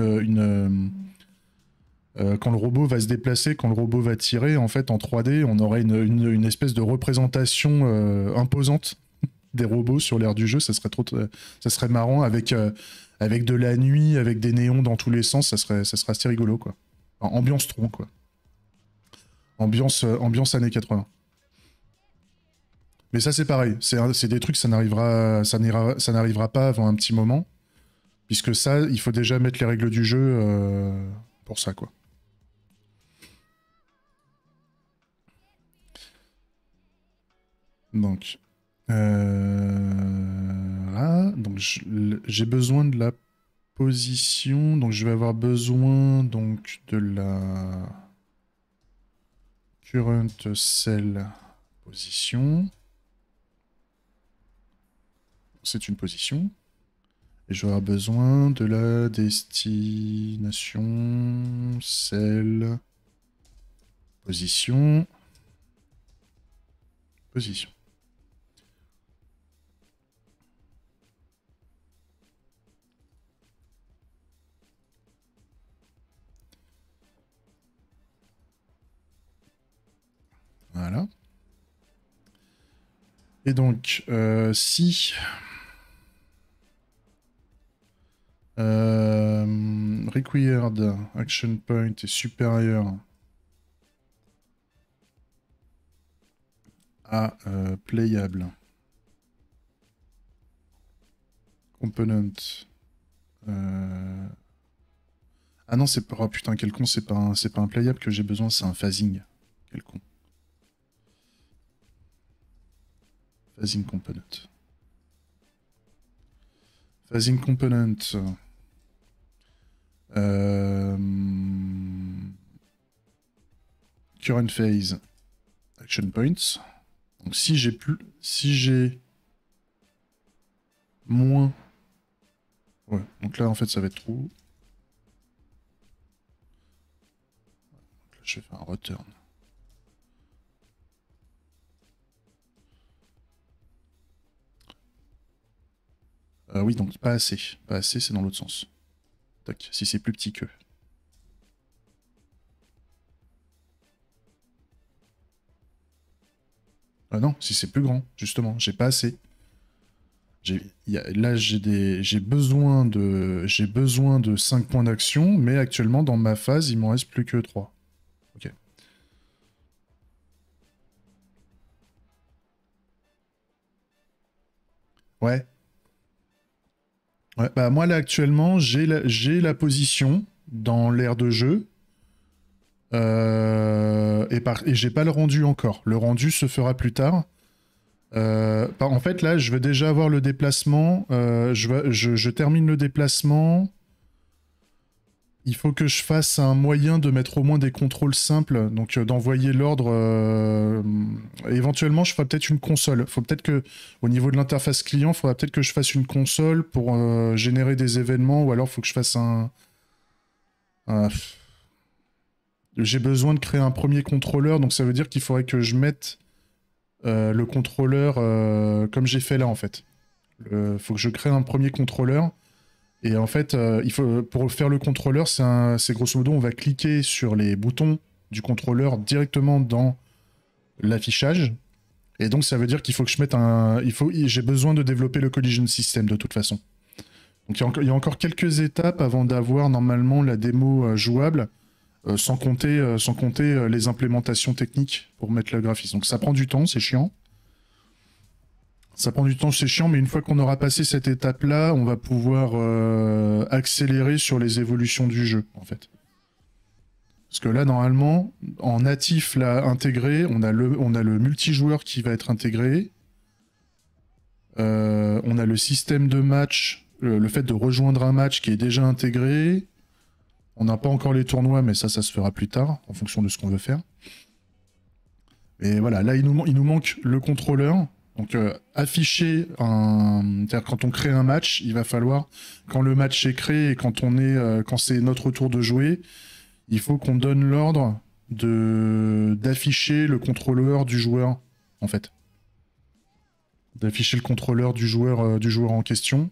quand le robot va se déplacer, quand le robot va tirer, en fait, en 3D, on aurait une espèce de représentation imposante des robots sur l'air du jeu. Ça serait marrant avec de la nuit, avec des néons dans tous les sens. Ça serait assez rigolo, quoi. Enfin, ambiance tronc, quoi. Ambiance années 80. Mais ça, c'est pareil. C'est des trucs, ça n'arrivera pas avant un petit moment. Puisque ça, il faut déjà mettre les règles du jeu pour ça, quoi. Donc, donc j'ai besoin de la position, donc je vais avoir besoin donc de la current cell position. C'est une position. Et je vais avoir besoin de la destination cell position. Position. Voilà. Et donc, si required action point est supérieur à playable component Ah non, c'est pas... Oh putain, quel con, c'est pas un playable que j'ai besoin, c'est un phasing. Quel con. Phasing component. Phasing component. Current phase. Action points. Donc si j'ai plus... Si j'ai... Moins... Ouais, donc là en fait ça va être trop. Donc là, je vais faire un return. Oui, donc pas assez. Pas assez, c'est dans l'autre sens. Tac, si c'est plus petit que. Ah non, si c'est plus grand, justement, j'ai pas assez. Là, j'ai besoin de 5 points d'action, mais actuellement, dans ma phase, il m'en reste plus que 3. Ok. Ouais. Ouais, bah moi, là, actuellement, j'ai la position dans l'aire de jeu. Et j'ai pas le rendu encore. Le rendu se fera plus tard. En fait, là, je vais déjà avoir le déplacement. Je termine le déplacement. Il faut que je fasse un moyen de mettre au moins des contrôles simples, donc d'envoyer l'ordre. Éventuellement, je ferai peut-être une console. Faut peut-être que, au niveau de l'interface client, il faudra peut-être que je fasse une console pour générer des événements, ou alors il faut que je fasse un... J'ai besoin de créer un premier contrôleur, donc ça veut dire qu'il faudrait que je mette le contrôleur comme j'ai fait là en fait. Faut que je crée un premier contrôleur. Et en fait, pour faire le contrôleur, c'est grosso modo, on va cliquer sur les boutons du contrôleur directement dans l'affichage. Et donc, ça veut dire qu'il faut que je mette j'ai besoin de développer le collision system de toute façon. Donc, il y a encore quelques étapes avant d'avoir normalement la démo jouable, sans compter les implémentations techniques pour mettre le graphisme. Donc, ça prend du temps, c'est chiant. Ça prend du temps, c'est chiant, mais une fois qu'on aura passé cette étape-là, on va pouvoir accélérer sur les évolutions du jeu, en fait. Parce que là, normalement, en natif là, intégré, on a le multijoueur qui va être intégré. On a le système de match, le fait de rejoindre un match qui est déjà intégré. On n'a pas encore les tournois, mais ça se fera plus tard, en fonction de ce qu'on veut faire. Et voilà, là, il nous manque le contrôleur. Donc, afficher c'est-à-dire quand on crée un match, il va falloir, quand le match est créé et quand c'est notre tour de jouer, il faut qu'on donne l'ordre d'afficher le contrôleur du joueur, en fait. D'afficher le contrôleur du joueur en question.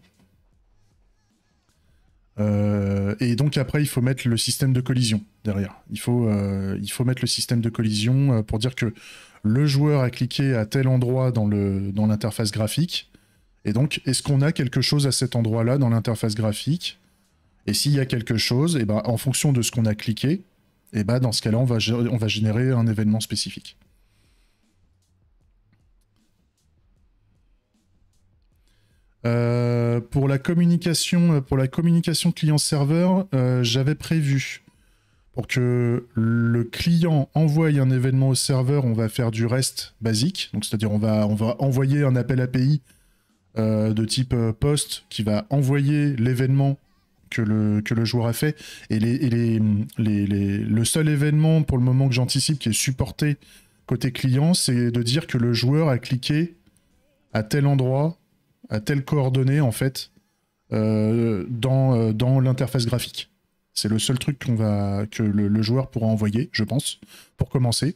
Et donc après, il faut mettre le système de collision derrière. Il faut mettre le système de collision pour dire que le joueur a cliqué à tel endroit dans l'interface graphique. Et donc, est-ce qu'on a quelque chose à cet endroit-là dans l'interface graphique? Et s'il y a quelque chose, et ben, en fonction de ce qu'on a cliqué, et ben, dans ce cas-là, on va générer un événement spécifique. Pour la communication client-serveur, j'avais prévu pour que le client envoie un événement au serveur, on va faire du REST basique, donc c'est-à-dire on va envoyer un appel API de type post qui va envoyer l'événement que le joueur a fait, et le seul événement pour le moment que j'anticipe qui est supporté côté client, c'est de dire que le joueur a cliqué à tel endroit, à telle coordonnée en fait, dans l'interface graphique. C'est le seul truc que le joueur pourra envoyer, je pense, pour commencer.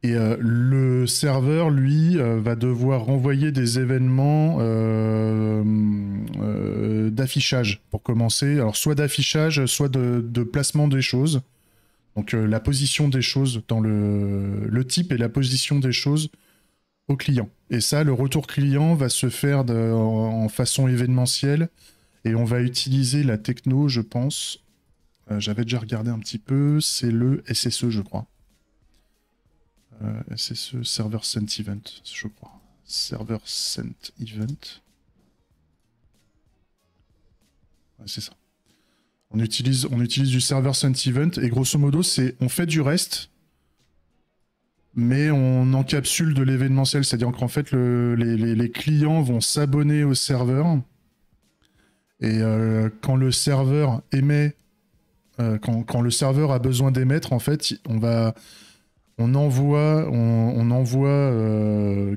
Et le serveur, lui, va devoir renvoyer des événements d'affichage pour commencer. Alors, soit d'affichage, soit de placement des choses. Donc, la position des choses dans le type et la position des choses au client. Et ça, le retour client va se faire en façon événementielle. Et on va utiliser la techno, je pense. J'avais déjà regardé un petit peu. C'est le SSE, je crois. SSE, Server Sent Event, je crois. Server Sent Event. Ouais, c'est ça. On utilise du server Sentiment et grosso modo, on fait du REST, mais on encapsule de l'événementiel. C'est-à-dire qu'en fait, les clients vont s'abonner au serveur et quand le serveur émet, quand le serveur a besoin d'émettre, en fait, on envoie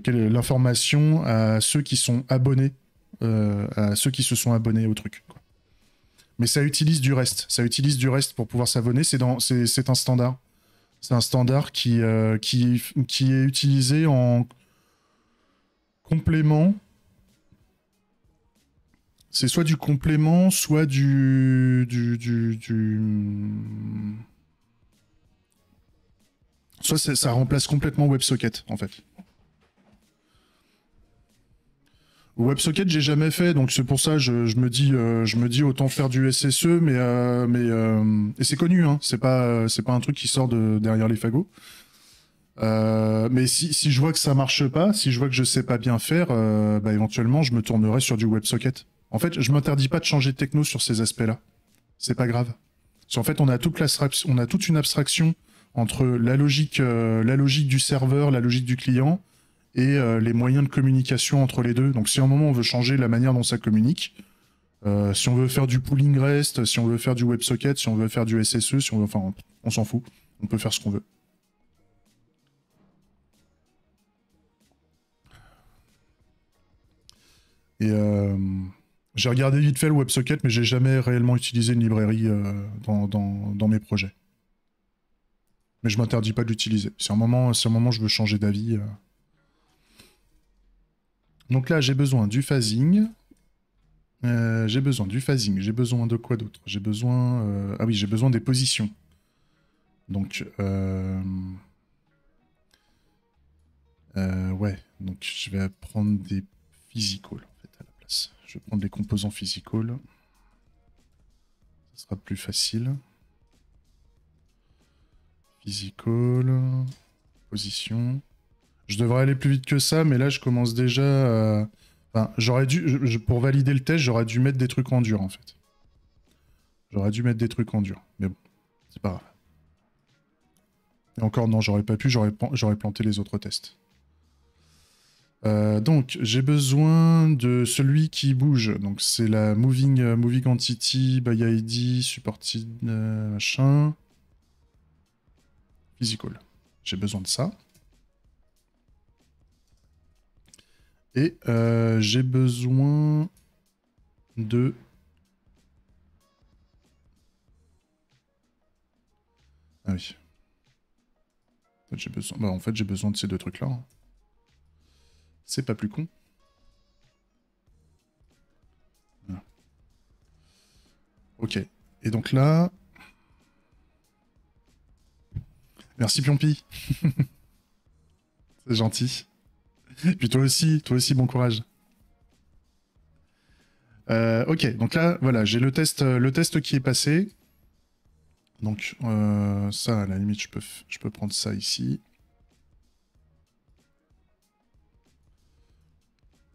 l'information à ceux qui sont abonnés, à ceux qui se sont abonnés au truc, quoi. Mais ça utilise du REST. Ça utilise du REST pour pouvoir s'abonner. C'est un standard. C'est un standard qui est utilisé en complément. C'est soit du complément, soit soit ça remplace complètement WebSocket, en fait. WebSocket, j'ai jamais fait, donc c'est pour ça je me dis autant faire du SSE, et c'est connu, hein, c'est pas un truc qui sort derrière les fagots. Mais si je vois que ça marche pas, si je vois que je sais pas bien faire, bah éventuellement je me tournerai sur du WebSocket. En fait, je m'interdis pas de changer de techno sur ces aspects-là. C'est pas grave. Parce qu'en fait, on a toute une abstraction entre la logique du serveur, la logique du client, et les moyens de communication entre les deux. Donc si à un moment on veut changer la manière dont ça communique, si on veut faire du pooling REST, si on veut faire du WebSocket, si on veut faire du SSE, enfin on s'en fout, on peut faire ce qu'on veut. Et j'ai regardé vite fait le WebSocket, mais j'ai jamais réellement utilisé une librairie dans mes projets. Mais je m'interdis pas de l'utiliser. Si à un moment je veux changer d'avis. Donc là, j'ai besoin du phasing. J'ai besoin du phasing. J'ai besoin de quoi d'autre? J'ai besoin... Ah oui, j'ai besoin des positions. Donc... ouais, donc je vais prendre des physical en fait à la place. Je vais prendre les composants physical. Ça sera plus facile. Physical... Position... Je devrais aller plus vite que ça, mais là je commence déjà... Enfin, j'aurais dû... pour valider le test, j'aurais dû mettre des trucs en dur en fait. J'aurais dû mettre des trucs en dur. Mais bon, c'est pas grave. Et encore non, j'aurais pas pu, j'aurais planté les autres tests. Donc, j'ai besoin de celui qui bouge. Donc, c'est la moving entity by ID supported machin. Physical. J'ai besoin de ça. Et j'ai besoin de... Ah oui. En fait, j'ai besoin de ces deux trucs-là. Hein. C'est pas plus con. Voilà. Ok. Et donc là... Merci Piompi. C'est gentil. Puis toi aussi, bon courage. Ok, donc là, voilà, j'ai le test qui est passé. Donc ça, à la limite, je peux prendre ça ici.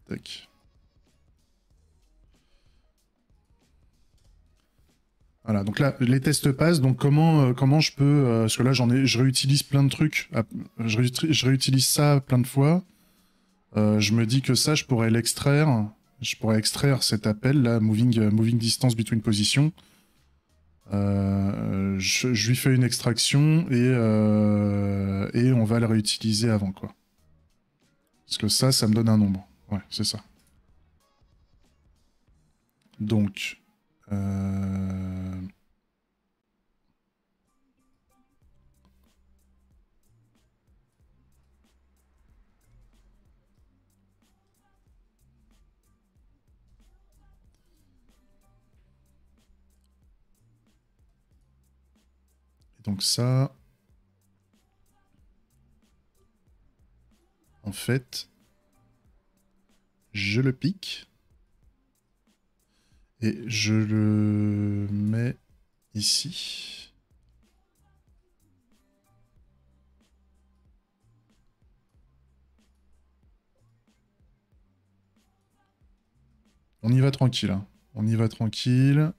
Tac. Voilà, donc là, les tests passent. Donc comment je peux... parce que là, je réutilise plein de trucs. Je réutilise ça plein de fois. Je me dis que ça, je pourrais l'extraire. Je pourrais extraire cet appel, là, moving distance between positions. Je lui fais une extraction et on va le réutiliser avant, quoi. Parce que ça me donne un nombre. Ouais, c'est ça. Donc... donc ça... En fait... Je le pique. Et je le mets ici. On y va tranquille. Hein. On y va tranquille.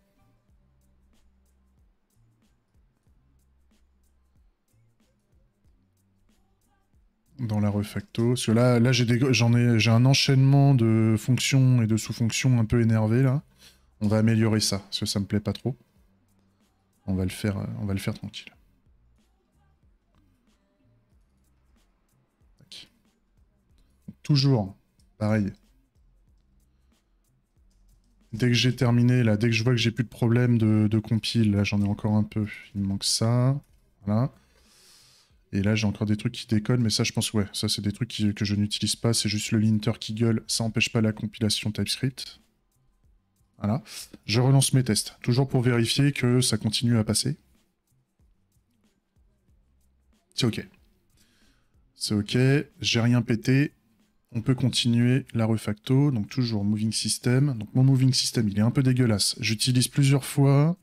dans la refacto. Parce que là j'ai un enchaînement de fonctions et de sous-fonctions un peu énervé là. On va améliorer ça, parce que ça me plaît pas trop. On va le faire tranquille. Tac. Toujours, pareil. Dès que j'ai terminé, là, dès que je vois que j'ai plus de problème de compile, là j'en ai encore un peu. Il me manque ça. Voilà. Et là j'ai encore des trucs qui déconnent, mais ça je pense, ouais, ça c'est des trucs que je n'utilise pas, c'est juste le linter qui gueule, ça empêche pas la compilation TypeScript. Voilà. Je relance mes tests, toujours pour vérifier que ça continue à passer. C'est ok. C'est ok, j'ai rien pété. On peut continuer la refacto, donc toujours moving system. Donc mon moving system, il est un peu dégueulasse. J'utilise plusieurs fois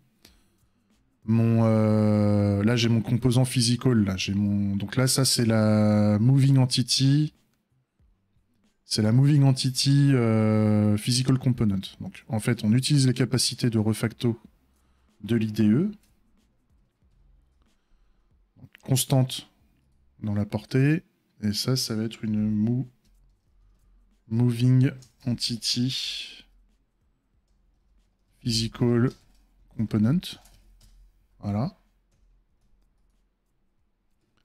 mon... Là, j'ai mon composant physical. Là, donc là, ça, c'est la moving entity. C'est la moving entity physical component. Donc, en fait, on utilise les capacités de refacto de l'IDE. Constante dans la portée. Et ça, ça va être une moving entity physical component. Voilà.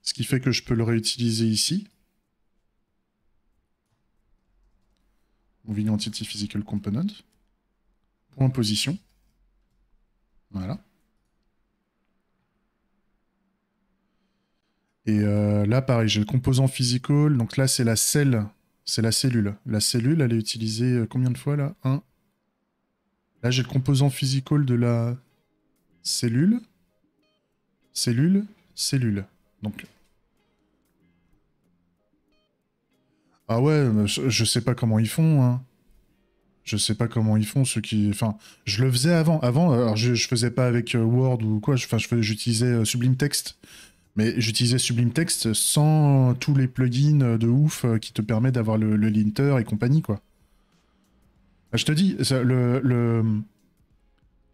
Ce qui fait que je peux le réutiliser ici. Moving entity physical component. Point position. Voilà. Et là, pareil, j'ai le composant physical. Donc là, c'est la cellule. C'est la cellule. La cellule, elle est utilisée combien de fois là 1. Là, j'ai le composant physical de la cellule. Cellule. Donc. Ah ouais, je sais pas comment ils font, hein. Je sais pas comment ils font, ceux qui... Enfin, je le faisais avant. Alors, je faisais pas avec Word ou quoi. J'utilisais Sublime Text. Mais j'utilisais Sublime Text sans tous les plugins de ouf qui te permettent d'avoir le linter et compagnie, quoi. Je te dis,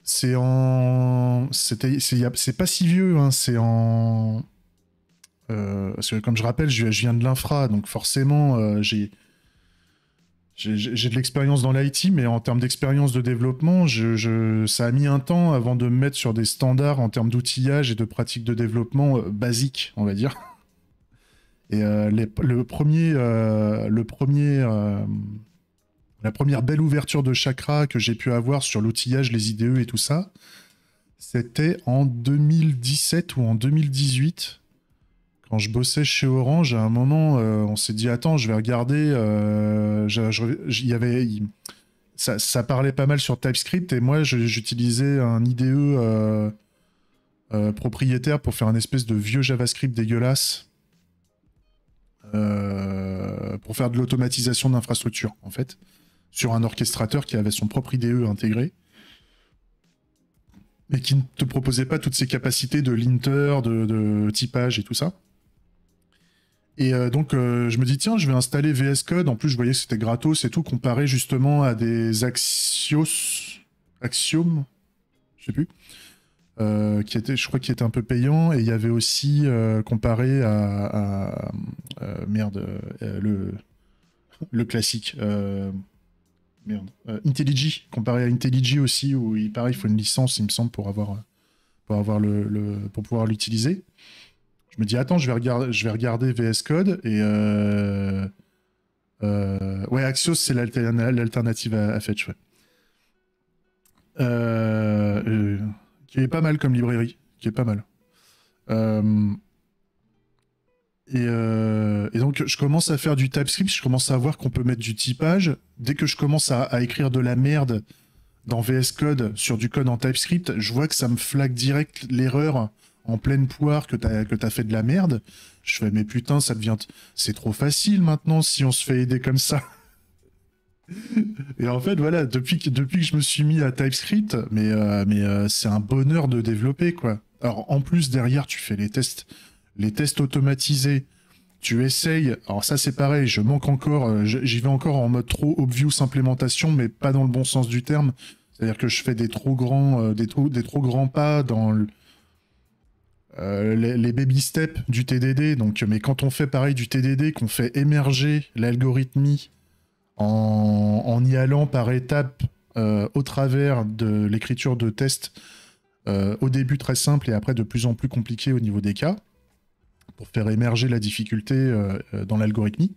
c'est en... C'est pas si vieux, hein. C'est en... Parce que comme je rappelle, je viens de l'infra, donc forcément, j'ai de l'expérience dans l'IT, mais en termes d'expérience de développement, ça a mis un temps avant de me mettre sur des standards en termes d'outillage et de pratiques de développement basiques, on va dire. Et la première belle ouverture de chakra que j'ai pu avoir sur l'outillage, les IDE et tout ça, c'était en 2017 ou en 2018. Quand je bossais chez Orange, à un moment, on s'est dit, attends, je vais regarder. Ça parlait pas mal sur TypeScript et moi, j'utilisais un IDE propriétaire pour faire un espèce de vieux JavaScript dégueulasse pour faire de l'automatisation d'infrastructure, en fait, sur un orchestrateur qui avait son propre IDE intégré, mais qui ne te proposait pas toutes ces capacités de linter, de typage et tout ça. Et donc, je me dis, tiens, je vais installer VS Code. En plus, je voyais que c'était gratos et tout, comparé justement à des Axiom, je sais plus, je crois qu'il était un peu payant. Et il y avait aussi, comparé à le classique, IntelliJ, comparé à IntelliJ aussi, où pareil, il faut une licence, il me semble, pour pouvoir l'utiliser. Je me dis, attends, je vais regarder VS Code et ouais, Axios, c'est l'alternative à Fetch, ouais. Qui est pas mal comme librairie, qui est pas mal. Et donc, je commence à faire du TypeScript, je commence à voir qu'on peut mettre du typage. Dès que je commence à écrire de la merde dans VS Code sur du code en TypeScript, je vois que ça me flag direct l'erreur en pleine poire que t'as fait de la merde. Je fais, mais putain, ça devient... C'est trop facile maintenant si on se fait aider comme ça. Et en fait, voilà, depuis que je me suis mis à TypeScript, c'est un bonheur de développer, quoi. Alors, en plus, derrière, tu fais les tests automatisés. Tu essayes... Alors ça, c'est pareil, je manque encore... J'y vais encore en mode trop obvious implémentation, mais pas dans le bon sens du terme. C'est-à-dire que je fais des trop grands pas dans les baby steps du TDD. Donc, mais quand on fait pareil du TDD, qu'on fait émerger l'algorithmie en y allant par étapes au travers de l'écriture de tests, au début très simple et après de plus en plus compliqué au niveau des cas, pour faire émerger la difficulté dans l'algorithmie,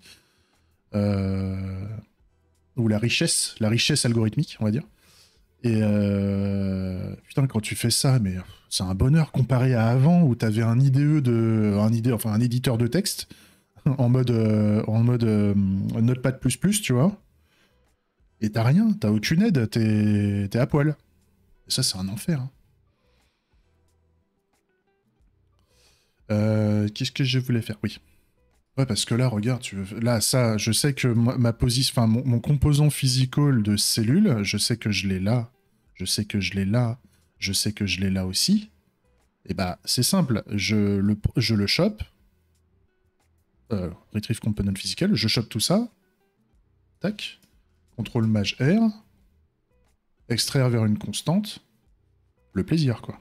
ou la richesse algorithmique, on va dire. Et putain, quand tu fais ça, mais c'est un bonheur comparé à avant où t'avais un un éditeur de texte en mode Notepad++, tu vois. Et t'as rien, t'as aucune aide, t'es à poil. Et ça, c'est un enfer. Hein. Qu'est-ce que je voulais faire? Oui. Ouais, parce que là, regarde, là, ça, je sais que ma position, enfin, mon composant physical de cellule, je sais que je l'ai là, je sais que je l'ai là, je sais que je l'ai là aussi. Et bah, c'est simple, je le chope, retrieve component physical, je chope tout ça, tac, contrôle maj R, extraire vers une constante, le plaisir, quoi.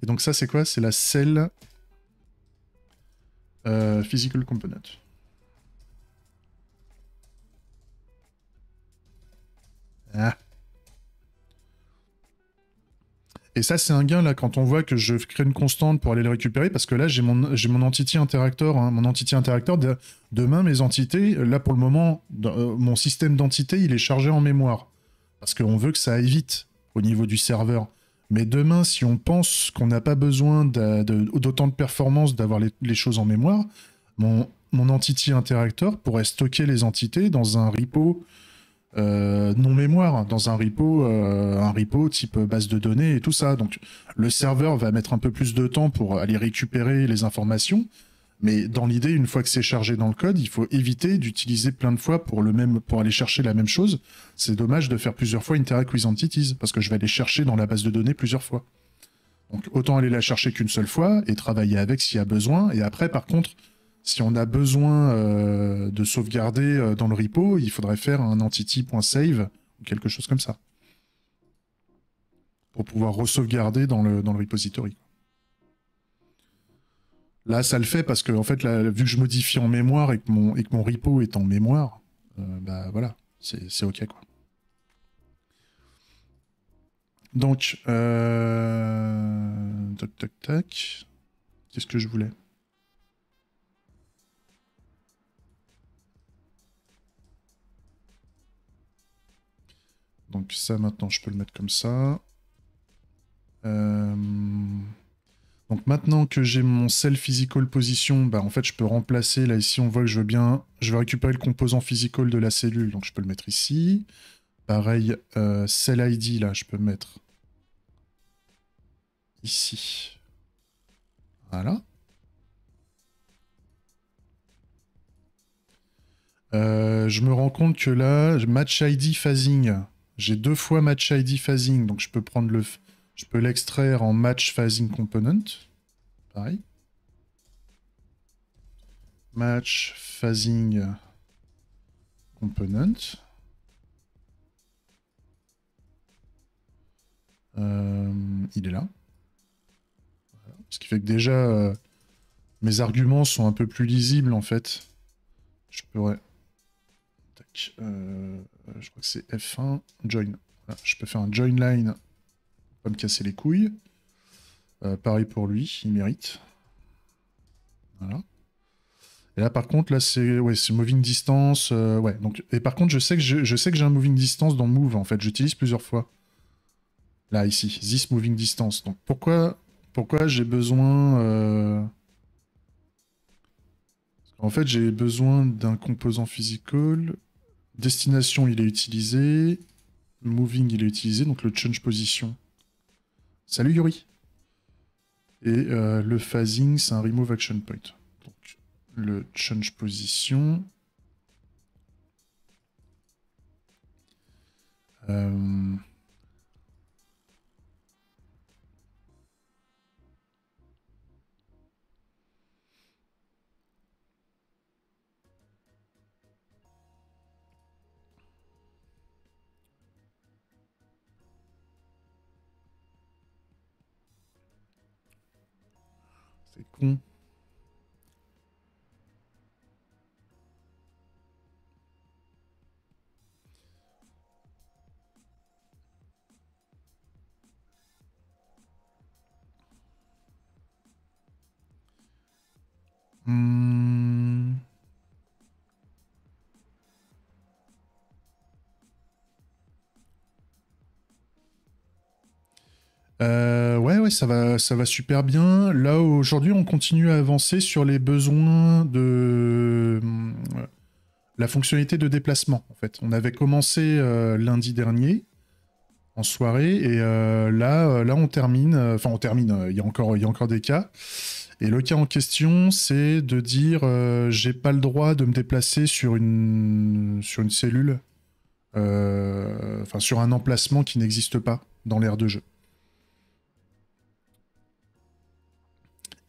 Et donc ça, c'est quoi? C'est la cell physical component. Ah. Et ça, c'est un gain, là, quand on voit que je crée une constante pour aller le récupérer, parce que là, j'ai mon entity interactor. Hein. Mon entity interactor, demain, mes entités, là, pour le moment, mon système d'entité, il est chargé en mémoire. Parce qu'on veut que ça aille vite au niveau du serveur. Mais demain, si on pense qu'on n'a pas besoin d'autant de performance d'avoir les choses en mémoire, mon entity interactor pourrait stocker les entités dans un repo non mémoire, dans un repo type base de données et tout ça. Donc le serveur va mettre un peu plus de temps pour aller récupérer les informations, mais dans l'idée, une fois que c'est chargé dans le code, il faut éviter d'utiliser plein de fois pour aller chercher la même chose. C'est dommage de faire plusieurs fois interact with entities, parce que je vais aller chercher dans la base de données plusieurs fois. Donc autant aller la chercher qu'une seule fois et travailler avec s'il y a besoin. Et après, par contre, si on a besoin de sauvegarder dans le repo, il faudrait faire un entity.save ou quelque chose comme ça pour pouvoir re-sauvegarder dans le repository. Là, ça le fait parce que, en fait, là, vu que je modifie en mémoire et que mon repo est en mémoire, bah voilà, c'est OK, quoi. Donc, tac, tac, tac. Qu'est-ce que je voulais? Donc ça, maintenant, je peux le mettre comme ça. Donc maintenant que j'ai mon cell physical position, bah en fait je peux remplacer, là ici on voit que je veux récupérer le composant physical de la cellule, donc je peux le mettre ici. Pareil, cell ID, là je peux le mettre ici. Voilà. Je me rends compte que là, match ID phasing, j'ai 2 fois match ID phasing, donc je peux l'extraire en match phasing component. Pareil. Match phasing component. Il est là. Voilà. Ce qui fait que déjà, mes arguments sont un peu plus lisibles en fait. Je pourrais. Tac. Je crois que c'est F1. Join. Voilà. Je peux faire un join line. Pas me casser les couilles. Pareil pour lui, il mérite. Voilà. Et là par contre, là c'est moving distance. Ouais. Donc, et par contre, je sais que j'ai un moving distance dans move en fait. J'utilise plusieurs fois. Là ici, this moving distance. Donc pourquoi j'ai besoin en fait, j'ai besoin d'un composant physical. Destination, il est utilisé. Moving, il est utilisé. Donc le change position. Salut Yuri. Et le phasing, c'est un remove action point. Donc le change position. C'est con. Hmm. Ouais, ça va super bien. Là, aujourd'hui, on continue à avancer sur les besoins de la fonctionnalité de déplacement, en fait. On avait commencé lundi dernier, en soirée, et là, on termine. Enfin, on termine, il y a encore des cas. Et le cas en question, c'est de dire j'ai pas le droit de me déplacer sur une cellule, enfin, sur un emplacement qui n'existe pas dans l'aire de jeu.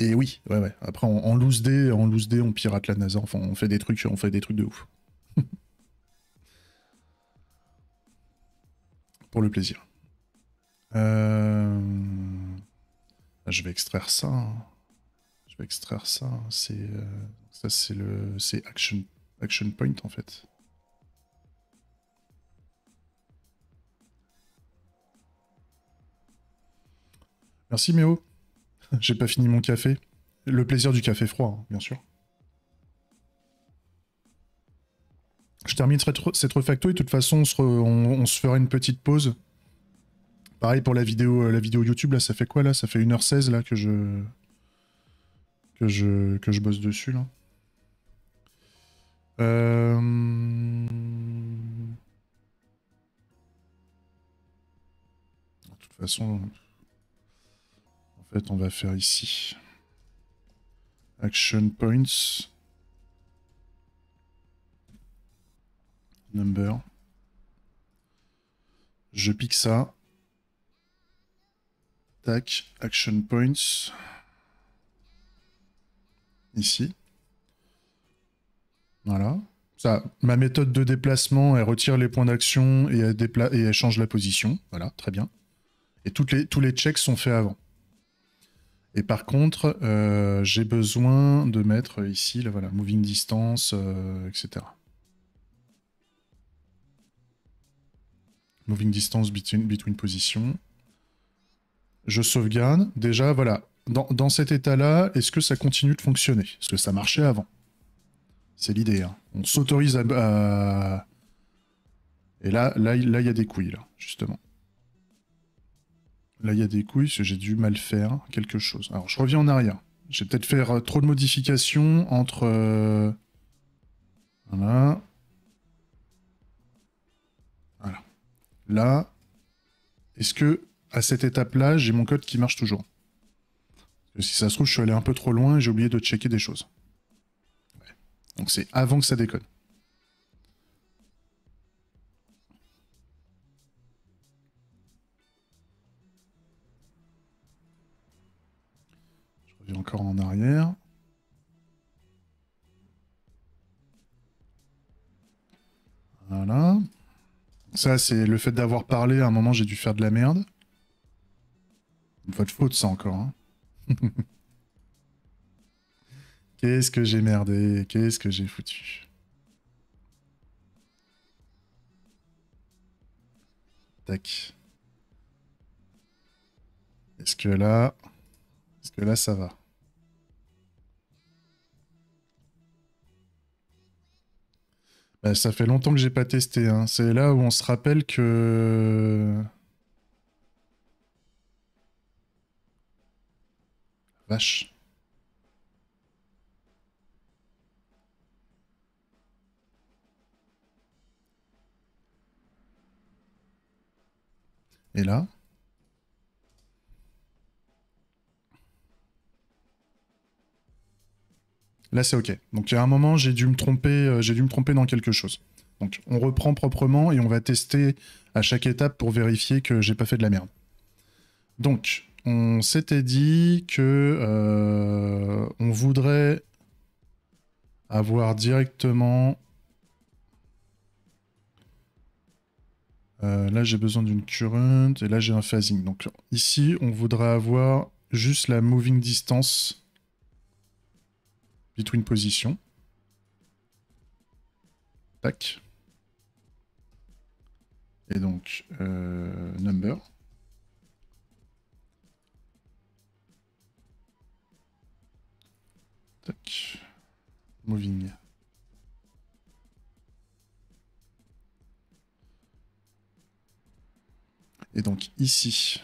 Et oui, ouais, ouais. Après, en loose D, on pirate la NASA. Enfin, on fait des trucs de ouf. Pour le plaisir. Je vais extraire ça, hein. Je vais extraire ça, hein. Ça, c'est action point en fait. Merci Méo. J'ai pas fini mon café. Le plaisir du café froid, hein, bien sûr. Je termine cette refacto et de toute façon, on se fera une petite pause. Pareil pour la vidéo YouTube, là, ça fait quoi là? Ça fait 1h16 là que je bosse dessus là. De toute façon, en fait, on va faire ici. Action points. Number. Je pique ça. Tac. Action points. Ici. Voilà. Ça, ma méthode de déplacement, elle retire les points d'action et elle change la position. Voilà, très bien. Et tous les checks sont faits avant. Et par contre, j'ai besoin de mettre ici, là, voilà, moving distance, etc. Moving distance between position. Je sauvegarde. Déjà, voilà. Dans cet état-là, est-ce que ça continue de fonctionner? Est-ce que ça marchait avant? C'est l'idée, hein. On s'autorise à... Et là, il y a des couilles, là, justement. Là, il y a des couilles, parce que j'ai dû mal faire quelque chose. Alors, je reviens en arrière. J'ai peut-être fait trop de modifications entre... Voilà. Voilà. Là, est-ce que, à cette étape-là, j'ai mon code qui marche toujours? Parce que si ça se trouve, je suis allé un peu trop loin et j'ai oublié de checker des choses. Ouais. Donc, c'est avant que ça déconne. Je reviens encore en arrière. Voilà. Ça, c'est le fait d'avoir parlé. À un moment, j'ai dû faire de la merde. Votre faute, ça encore. Hein. Qu'est-ce que j'ai merdé? Qu'est-ce que j'ai foutu? Tac. Est-ce que là... Est-ce que là, ça va? Bah, ça fait longtemps que j'ai pas testé. Hein. C'est là où on se rappelle que... Vache. Et là? Là, c'est OK. Donc, il y a un moment, j'ai dû me tromper dans quelque chose. Donc, on reprend proprement et on va tester à chaque étape pour vérifier que j'ai pas fait de la merde. Donc, on s'était dit que on voudrait avoir directement... là, j'ai besoin d'une current et là, j'ai un phasing. Donc, ici, on voudrait avoir juste la moving distance between position. Tac. Et donc, number. Tac. Moving. Et donc ici,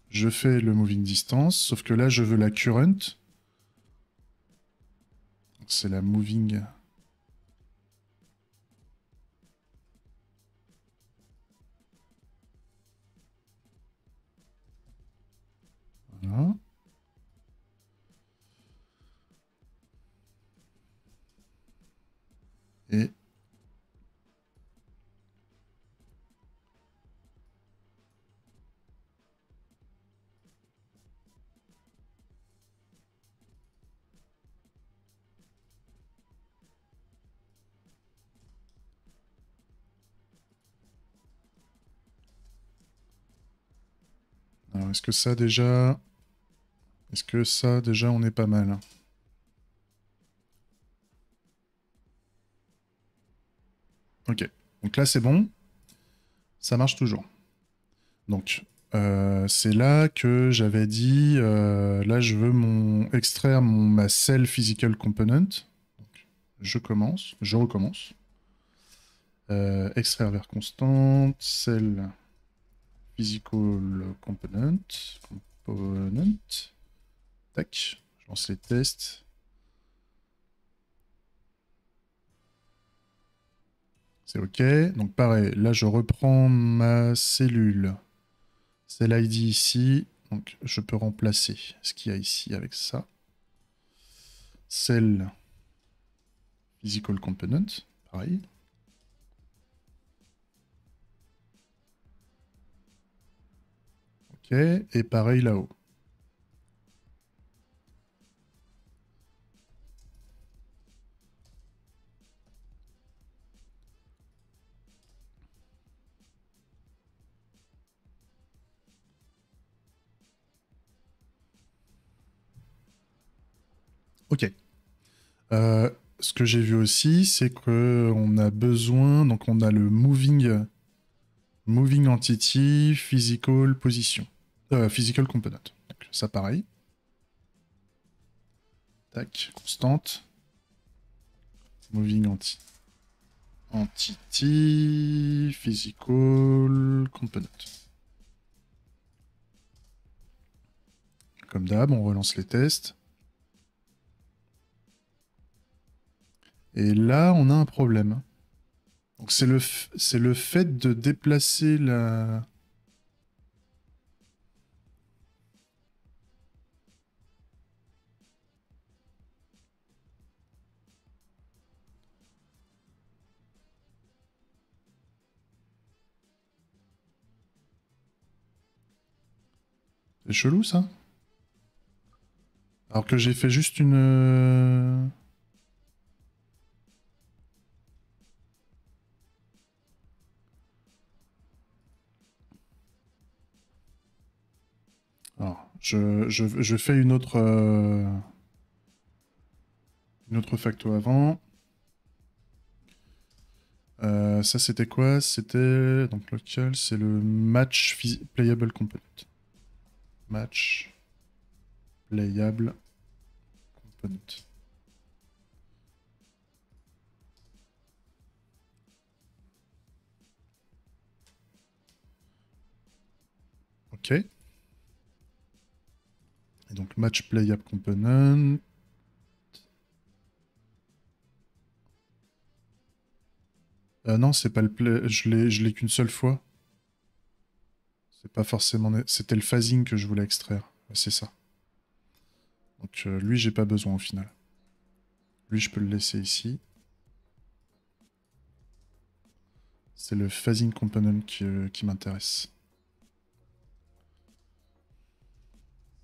je fais le moving distance, sauf que là, je veux la current. C'est la moving. Voilà. Et alors, est-ce que ça déjà... Est-ce que ça déjà, on est pas mal? Ok. Donc là, c'est bon. Ça marche toujours. Donc, c'est là que j'avais dit, là, je veux extraire ma cell physical component. Donc, je recommence. Extraire vers constante, cell physical component. Tac, je lance les tests. C'est OK. Donc pareil, là je reprends ma cellule. C'est l'ID ici. Donc je peux remplacer ce qu'il y a ici avec ça. Cell physical component. Pareil. OK. Et pareil là-haut. OK. Ce que j'ai vu aussi, c'est qu'on a besoin, donc on a le moving entity, physical position, physical component. Donc ça pareil. Tac, constante. Moving entity, physical component. Comme d'hab, on relance les tests. Et là, on a un problème. Donc c'est le fait de déplacer la... C'est chelou ça. Alors que j'ai fait juste une... Alors, je fais une autre facto avant. Ça c'était quoi? C'était donc local, c'est le match playable component. Match playable component. Ok. Et donc match playable component. Non, c'est pas le play. Je l'ai qu'une seule fois. C'est pas forcément. C'était le phasing que je voulais extraire. Ouais, c'est ça. Donc lui, j'ai pas besoin au final. Lui, je peux le laisser ici. C'est le phasing component qui m'intéresse.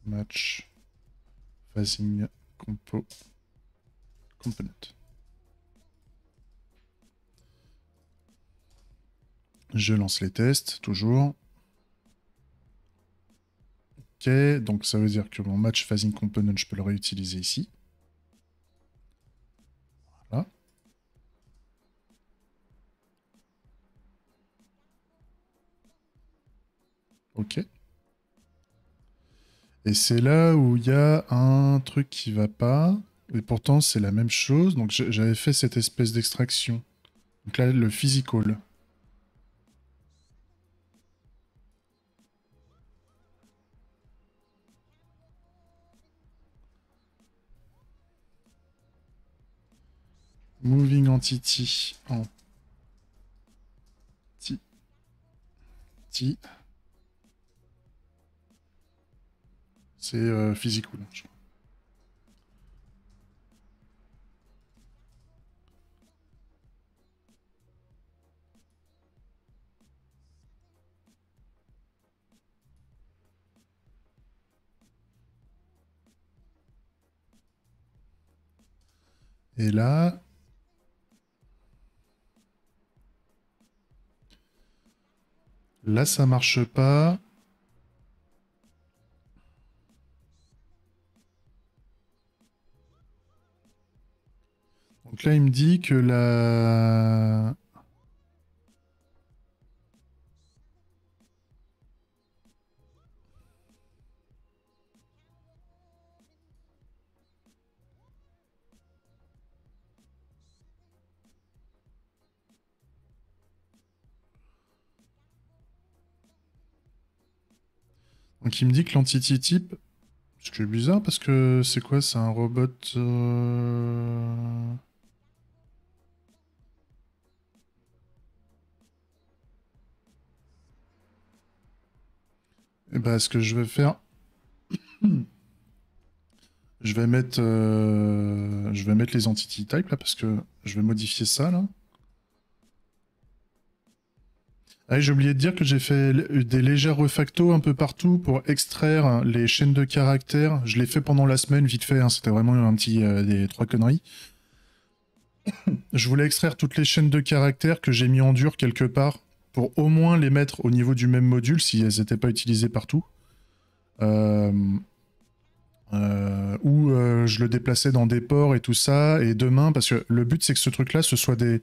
Match phasing component. Je lance les tests, toujours. Ok, donc ça veut dire que mon match phasing component, je peux le réutiliser ici. Ok. Et c'est là où il y a un truc qui va pas. Et pourtant, c'est la même chose. Donc, j'avais fait cette espèce d'extraction. Donc là, le physical. Moving entity. Entity. C'est physical. Je crois. Et là. Là, ça marche pas. Donc là, il me dit que la... Donc il me dit que l'entity type... Ce qui est bizarre parce que c'est quoi? C'est un robot... Et bah, ce que je vais faire... Je vais mettre les entity types là parce que je vais modifier ça là. Ah, j'ai oublié de dire que j'ai fait des légers refactos un peu partout pour extraire les chaînes de caractères. Je l'ai fait pendant la semaine, vite fait, hein, c'était vraiment un petit des trois conneries. Je voulais extraire toutes les chaînes de caractères que j'ai mis en dur quelque part pour au moins les mettre au niveau du même module si elles n'étaient pas utilisées partout. Ou je le déplaçais dans des ports et tout ça. Et demain, parce que le but c'est que ce truc-là, ce soit des...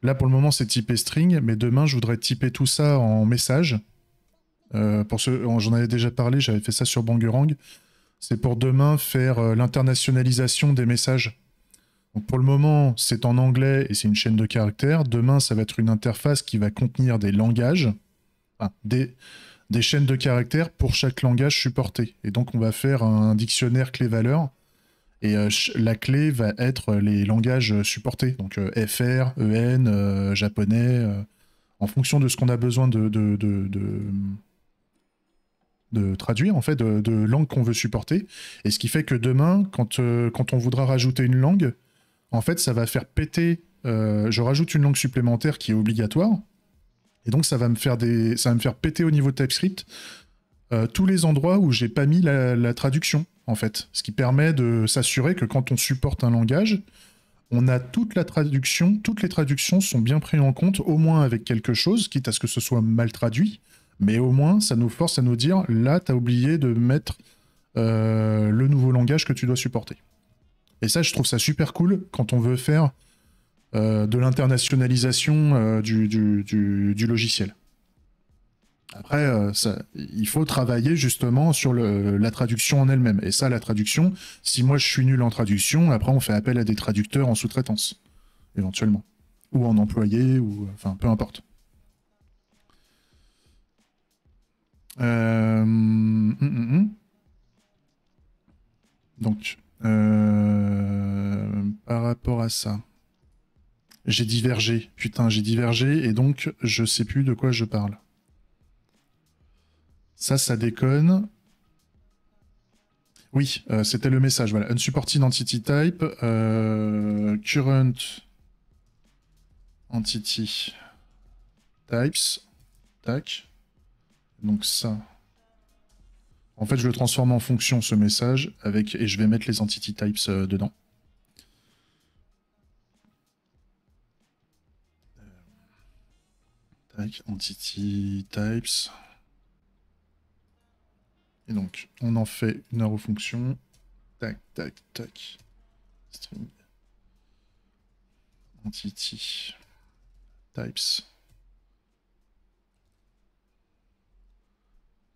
Là pour le moment c'est typé string, mais demain je voudrais typer tout ça en message. Pour ceux, j'en avais déjà parlé, j'avais fait ça sur Bangerang. C'est pour demain faire l'internationalisation des messages. Donc pour le moment, c'est en anglais et c'est une chaîne de caractères. Demain, ça va être une interface qui va contenir des langages, enfin, des chaînes de caractères pour chaque langage supporté. Et donc on va faire un dictionnaire clé-valeur. Et la clé va être les langages supportés. Donc FR, EN, japonais, en fonction de ce qu'on a besoin de traduire, en fait, de langue qu'on veut supporter. Et ce qui fait que demain, quand on voudra rajouter une langue, en fait, ça va faire péter. Je rajoute une langue supplémentaire qui est obligatoire. Et donc, ça va me faire péter au niveau de TypeScript tous les endroits où j'ai pas mis la traduction, en fait. Ce qui permet de s'assurer que quand on supporte un langage, on a toute la traduction, toutes les traductions sont bien prises en compte, au moins avec quelque chose, quitte à ce que ce soit mal traduit. Mais au moins, ça nous force à nous dire, là, t'as oublié de mettre le nouveau langage que tu dois supporter. Et ça, je trouve ça super cool quand on veut faire de l'internationalisation du logiciel. Après, il faut travailler justement sur la traduction en elle-même. Et ça, la traduction, si moi je suis nul en traduction, après on fait appel à des traducteurs en sous-traitance, éventuellement. Ou en employé, ou enfin peu importe. Donc, par rapport à ça, j'ai divergé. Putain, j'ai divergé et donc je sais plus de quoi je parle. Ça déconne. Oui, c'était le message. Voilà, unsupported entity type, current entity types. Tac. Donc ça. En fait, je le transforme en fonction ce message et je vais mettre les entity types dedans. Tac, entity types. Et donc, on en fait une arrow fonction. Tac, tac, tac. String. Entity types.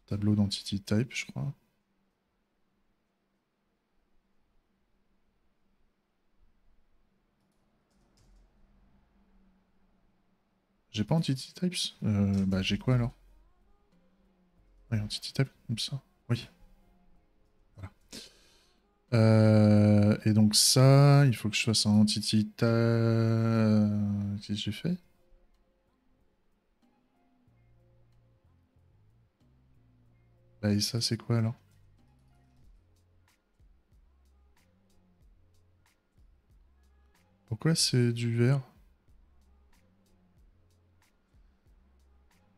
Tableau d'entity type, je crois. J'ai pas entity types? Bah j'ai quoi alors? Oui, entity type, comme ça. Oui. Voilà. Et donc ça, il faut que je fasse un entity type. Qu'est-ce que j'ai fait? Bah et ça, c'est quoi alors? Pourquoi c'est du vert?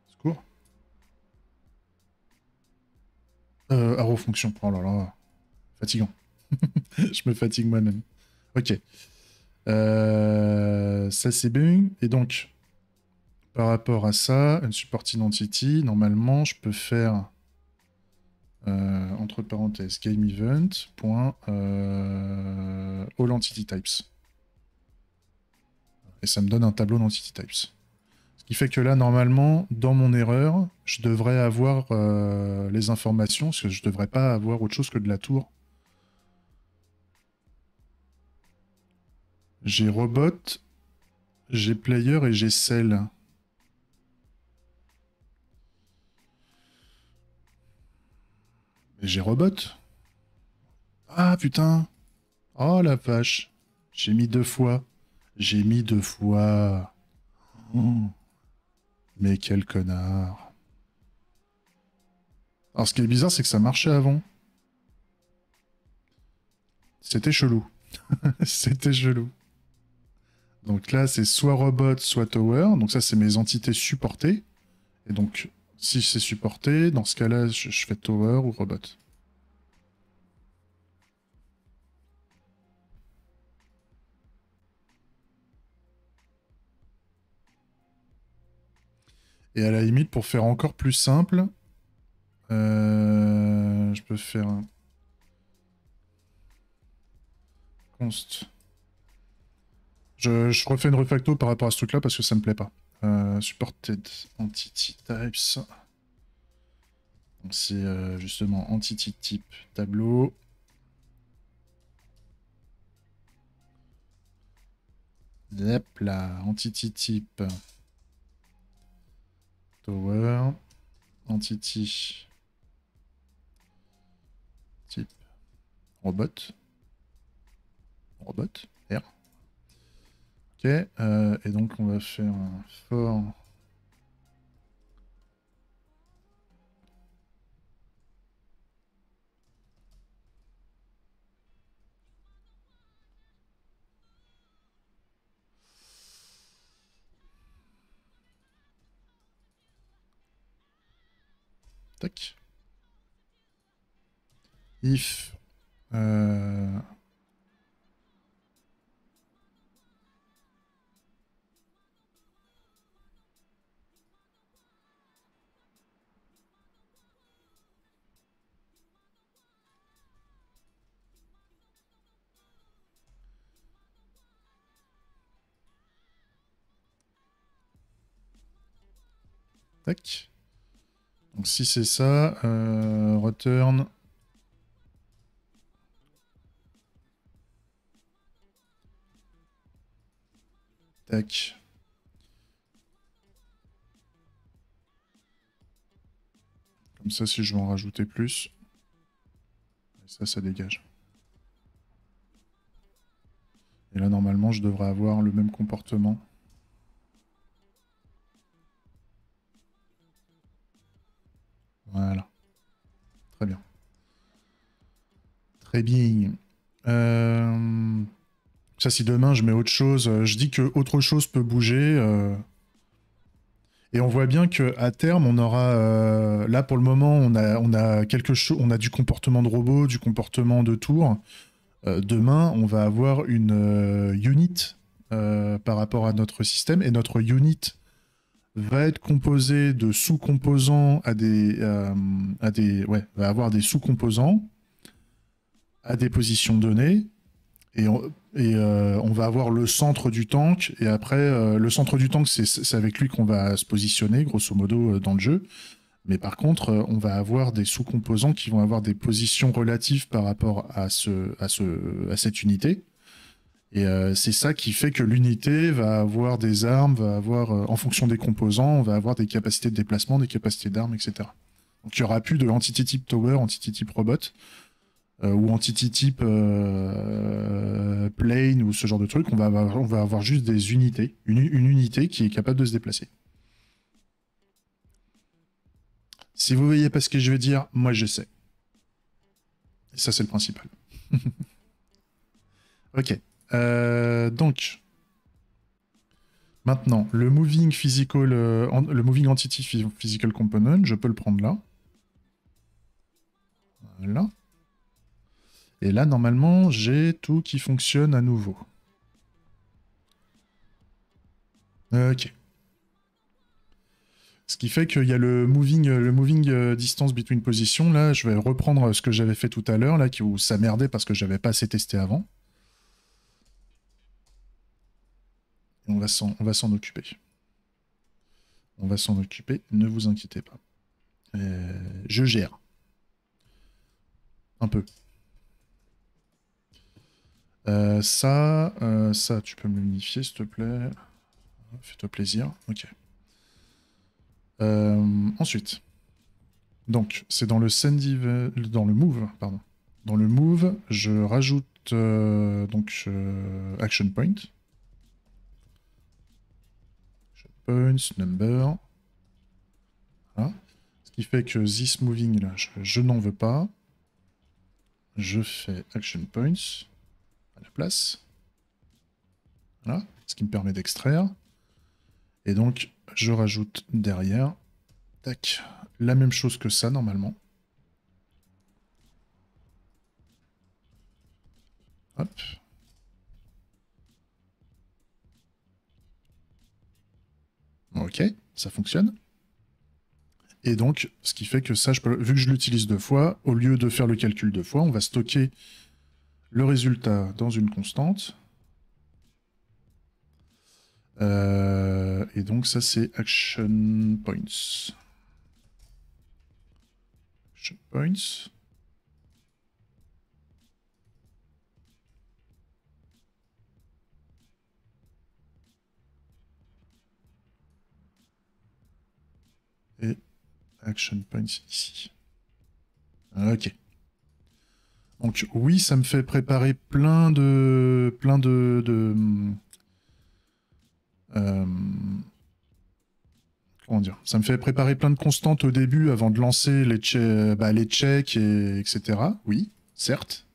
Secours. Arrow fonction. Oh là là. Fatigant. Je me fatigue moi-même. Ok. Ça c'est bon. Et donc, par rapport à ça, une support identity, normalement, je peux faire entre parenthèses game event point all entity types. Et ça me donne un tableau d'entity types. Ce qui fait que là, normalement, dans mon erreur, je devrais avoir les informations, parce que je devrais pas avoir autre chose que de la tour. J'ai robot, j'ai player et j'ai cell. Mais j'ai robot. Ah putain. Oh la vache. J'ai mis 2 fois. J'ai mis 2 fois. Oh. Mais quel connard. Alors ce qui est bizarre, c'est que ça marchait avant. C'était chelou. C'était chelou. Donc là, c'est soit robot, soit tower. Donc ça, c'est mes entités supportées. Et donc, si c'est supporté, dans ce cas-là, je fais tower ou robot. Et à la limite, pour faire encore plus simple, je peux faire un const. Je refais une refacto par rapport à ce truc-là parce que ça me plaît pas. Supported entity types. Donc c'est justement entity type tableau. Hop là, entity type tower. Entity type robot. Robot. R. Ok. Et donc on va faire un for. Tac. If. Tac. Donc si c'est ça, return. Tac. Comme ça, si je veux en rajouter plus. Et ça dégage. Et là, normalement, je devrais avoir le même comportement. Voilà. Très bien. Très bien. Ça, si demain, je mets autre chose, je dis que autre chose peut bouger. Et on voit bien qu'à terme, on aura... là, pour le moment, on a quelque chose, on a du comportement de robot, du comportement de tour. Demain, on va avoir une unit par rapport à notre système. Et notre unit va être composée de sous-composants va avoir des sous-composants à des positions données. Et on va avoir le centre du tank. Et après, le centre du tank, c'est avec lui qu'on va se positionner, grosso modo, dans le jeu. Mais par contre, on va avoir des sous-composants qui vont avoir des positions relatives par rapport à cette unité. Et c'est ça qui fait que l'unité va avoir des armes, va avoir, en fonction des composants, on va avoir des capacités de déplacement, des capacités d'armes, etc. Donc il n'y aura plus de entity type tower, entity type robot, ou entity type plane, ou ce genre de truc. On va avoir juste des unités, une unité qui est capable de se déplacer. Si vous voyez pas ce que je veux dire, moi je sais. Et ça c'est le principal. Ok. Donc, maintenant, le moving physical, le moving entity physical component, je peux le prendre là. Voilà. Et là, normalement, j'ai tout qui fonctionne à nouveau. Ok. Ce qui fait qu'il y a le moving distance between position. Là, je vais reprendre ce que j'avais fait tout à l'heure, là, où ça merdait parce que j'avais pas assez testé avant. Et on va s'en occuper. On va s'en occuper, ne vous inquiétez pas. Je gère. Un peu. Ça, tu peux me l'unifier, s'il te plaît. Fais-toi plaisir. Ok. Ensuite. Donc, c'est dans le dans le move, pardon. Dans le move, je rajoute action point. Action points, number. Voilà. Ce qui fait que this moving, là, je n'en veux pas. Je fais action points à la place. Voilà. Ce qui me permet d'extraire. Et donc, je rajoute derrière, tac, la même chose que ça, normalement. Hop. Ok, ça fonctionne. Et donc, ce qui fait que ça, vu que je l'utilise 2 fois, au lieu de faire le calcul 2 fois, on va stocker le résultat dans une constante. Et donc ça, c'est action points. Action points. Et action points ici. Ok. Donc oui, ça me fait préparer plein de comment dire, ça me fait préparer plein de constantes au début avant de lancer les checks, etc. Oui, certes.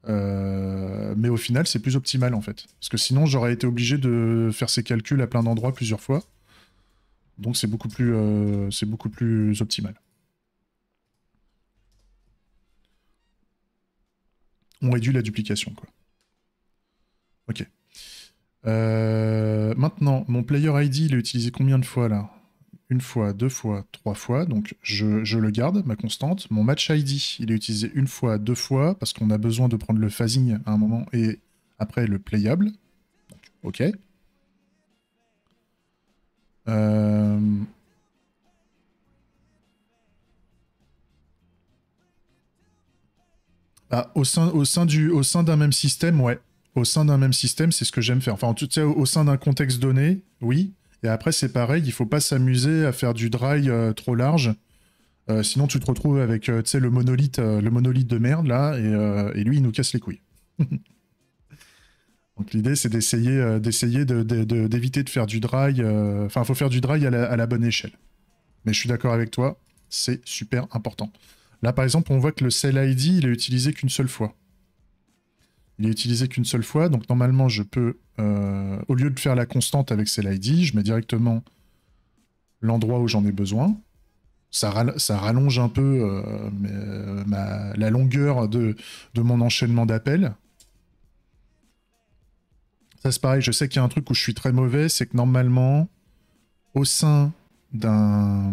Mais au final, c'est plus optimal en fait. Parce que sinon, j'aurais été obligé de faire ces calculs à plein d'endroits plusieurs fois. Donc c'est beaucoup plus optimal. On réduit la duplication, quoi. Ok. Maintenant, mon player ID, il est utilisé combien de fois là? Une fois, 2 fois, 3 fois. Donc je le garde, ma constante. Mon match ID, il est utilisé une fois, 2 fois, parce qu'on a besoin de prendre le phasing à un moment et après le playable. Donc, ok. Bah, au sein d'un même système, ouais. Au sein d'un même système, c'est ce que j'aime faire. Enfin, tu sais, au sein d'un contexte donné, oui. Et après, c'est pareil, il faut pas s'amuser à faire du dry trop large. Sinon, tu te retrouves avec tu sais, le monolithe de merde, là, et lui, il nous casse les couilles. Donc l'idée, c'est d'éviter de faire du dry. Enfin, il faut faire du dry à la bonne échelle. Mais je suis d'accord avec toi, c'est super important. Là, par exemple, on voit que le cell ID, il est utilisé qu'une seule fois. Il est utilisé qu'une seule fois, donc normalement, je peux, au lieu de faire la constante avec cell ID, je mets directement l'endroit où j'en ai besoin. Ça rallonge un peu la longueur de mon enchaînement d'appels. Ça, c'est pareil, je sais qu'il y a un truc où je suis très mauvais, c'est que normalement, au sein d'un...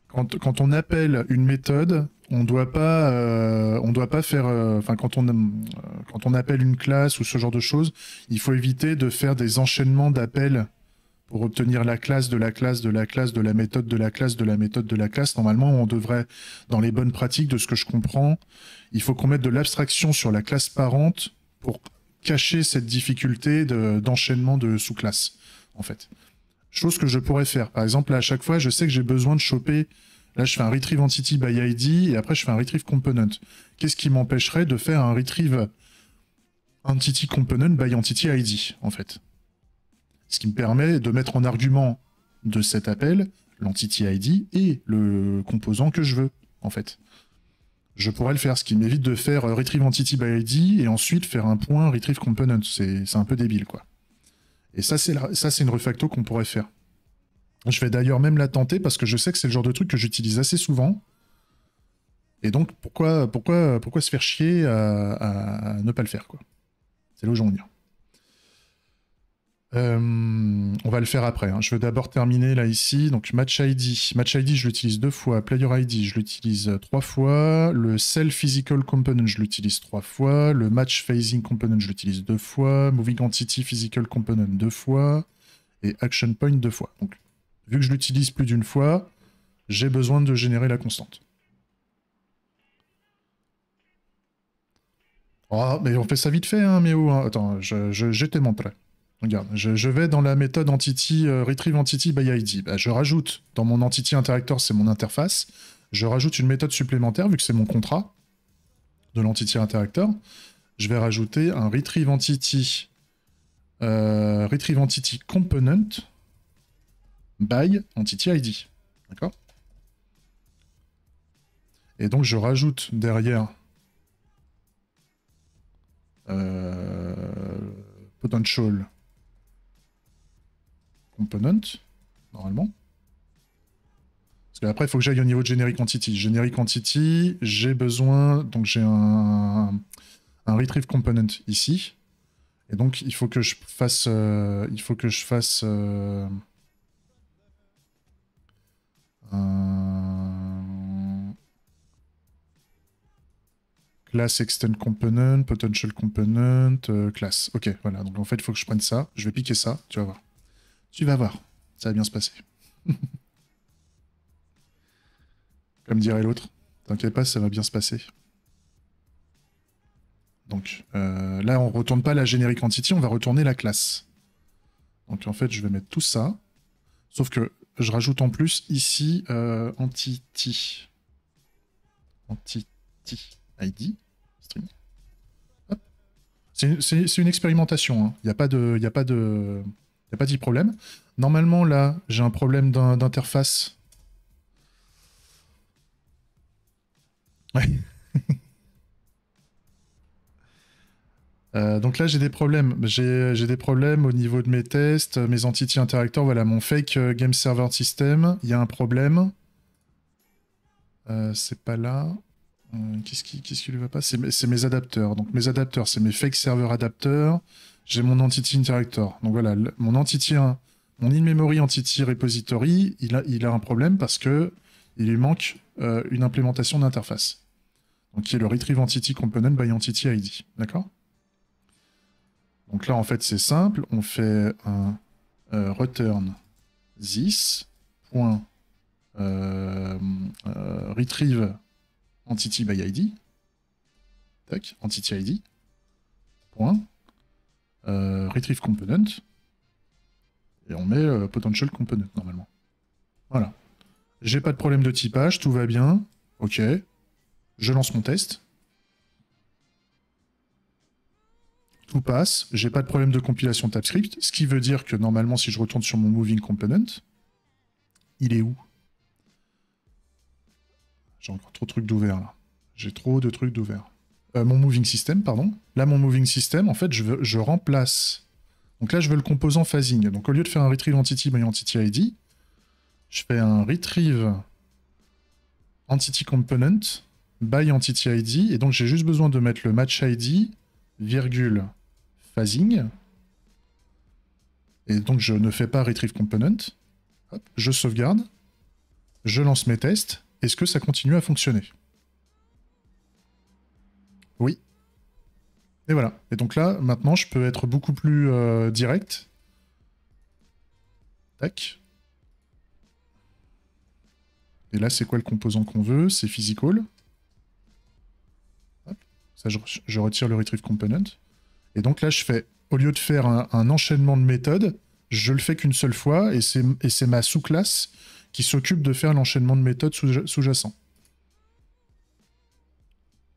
Quand on appelle une méthode, on doit pas faire... Enfin, quand on appelle une classe ou ce genre de choses, il faut éviter de faire des enchaînements d'appels pour obtenir la classe de la classe de la classe de la méthode de la classe de la méthode de la classe. Normalement, on devrait, dans les bonnes pratiques, de ce que je comprends, il faut qu'on mette de l'abstraction sur la classe parente pour cacher cette difficulté d'enchaînement de sous-classes, en fait. Chose que je pourrais faire. Par exemple, là, à chaque fois, je sais que j'ai besoin de choper... Là, je fais un retrieve entity by ID et après, je fais un retrieve component. Qu'est-ce qui m'empêcherait de faire un retrieve entity component by entity ID, en fait? Ce qui me permet de mettre en argument de cet appel l'entity ID et le composant que je veux, en fait. Je pourrais le faire, ce qui m'évite de faire retrieve entity by ID et ensuite faire un point retrieve component. C'est un peu débile, quoi. Et ça, c'est une refacto qu'on pourrait faire. Je vais d'ailleurs même la tenter parce que je sais que c'est le genre de truc que j'utilise assez souvent. Et donc, pourquoi se faire chier à ne pas le faire, quoi. C'est là où j'en viens. On va le faire après. Hein. Je veux d'abord terminer là ici. Donc match ID. Match ID, je l'utilise 2 fois. Player ID, je l'utilise 3 fois. Le Cell Physical Component, je l'utilise 3 fois. Le Match Phasing Component, je l'utilise 2 fois. Moving Entity Physical Component 2 fois. Et Action Point 2 fois. Donc, vu que je l'utilise plus d'une fois, j'ai besoin de générer la constante. Oh, mais on fait ça vite fait, hein, Méo. Hein. Attends, je te montre. Regarde, je vais dans la méthode entity, retrieve entity by ID. Bah, je rajoute, dans mon entity interactor, c'est mon interface, je rajoute une méthode supplémentaire, vu que c'est mon contrat de l'entity interactor. Je vais rajouter un retrieve entity component by entity ID. D'accord? Et donc, je rajoute derrière potential component, normalement. Parce qu'après, il faut que j'aille au niveau de generic entity. Generic entity, j'ai besoin... Donc j'ai un retrieve component ici. Et donc, il faut que je fasse... un class extend component, potential component, class. Ok, voilà. Donc en fait, il faut que je prenne ça. Je vais piquer ça, tu vas voir. Tu vas voir, ça va bien se passer. Comme dirait l'autre, t'inquiète pas, ça va bien se passer. Donc là, on retourne pas la generic entity, on va retourner la classe. Donc en fait, je vais mettre tout ça. Sauf que je rajoute en plus ici entity. Entity ID. String. C'est une expérimentation, hein. Il n'y a pas de problème. Normalement, là, j'ai un problème d'interface. Ouais. Donc là, j'ai des problèmes. J'ai des problèmes au niveau de mes tests, mes entity interactors. Voilà, mon fake game server system. Il y a un problème. C'est pas là. Qu'est-ce qui lui va pas? C'est mes adapteurs. Donc mes adapteurs, c'est mes fake server adapteurs. J'ai mon entity interactor. Donc voilà, mon entity, mon in-memory entity repository, il a un problème parce que il lui manque une implémentation d'interface. Donc qui est le retrieve entity component by entity ID. D'accord? Donc là, en fait, c'est simple. On fait un return this point retrieve entity by ID. Tac, entity ID. Point. Retrieve component. Et on met potential component, normalement. Voilà. J'ai pas de problème de typage, tout va bien. Ok. Je lance mon test. Tout passe, j'ai pas de problème de compilation TypeScript, ce qui veut dire que normalement, si je retourne sur mon moving component, il est où? J'ai encore trop de trucs d'ouvert là. J'ai trop de trucs d'ouvert. Mon moving system, pardon. Là, mon moving system, en fait, je remplace. Donc là, je veux le composant phasing. Donc au lieu de faire un retrieve entity by entity ID, je fais un retrieve entity component by entity ID. Et donc j'ai juste besoin de mettre le match ID, virgule, phasing. Et donc je ne fais pas retrieve component. Hop, je sauvegarde. Je lance mes tests. Est-ce que ça continue à fonctionner? Oui. Et voilà. Et donc là, maintenant, je peux être beaucoup plus direct. Tac. Et là, c'est quoi le composant qu'on veut? C'est physical. Hop. Ça, je retire le retrieve component. Et donc là, je fais, au lieu de faire un enchaînement de méthodes, je le fais qu'une seule fois, et c'est ma sous-classe qui s'occupe de faire l'enchaînement de méthodes sous-jacent.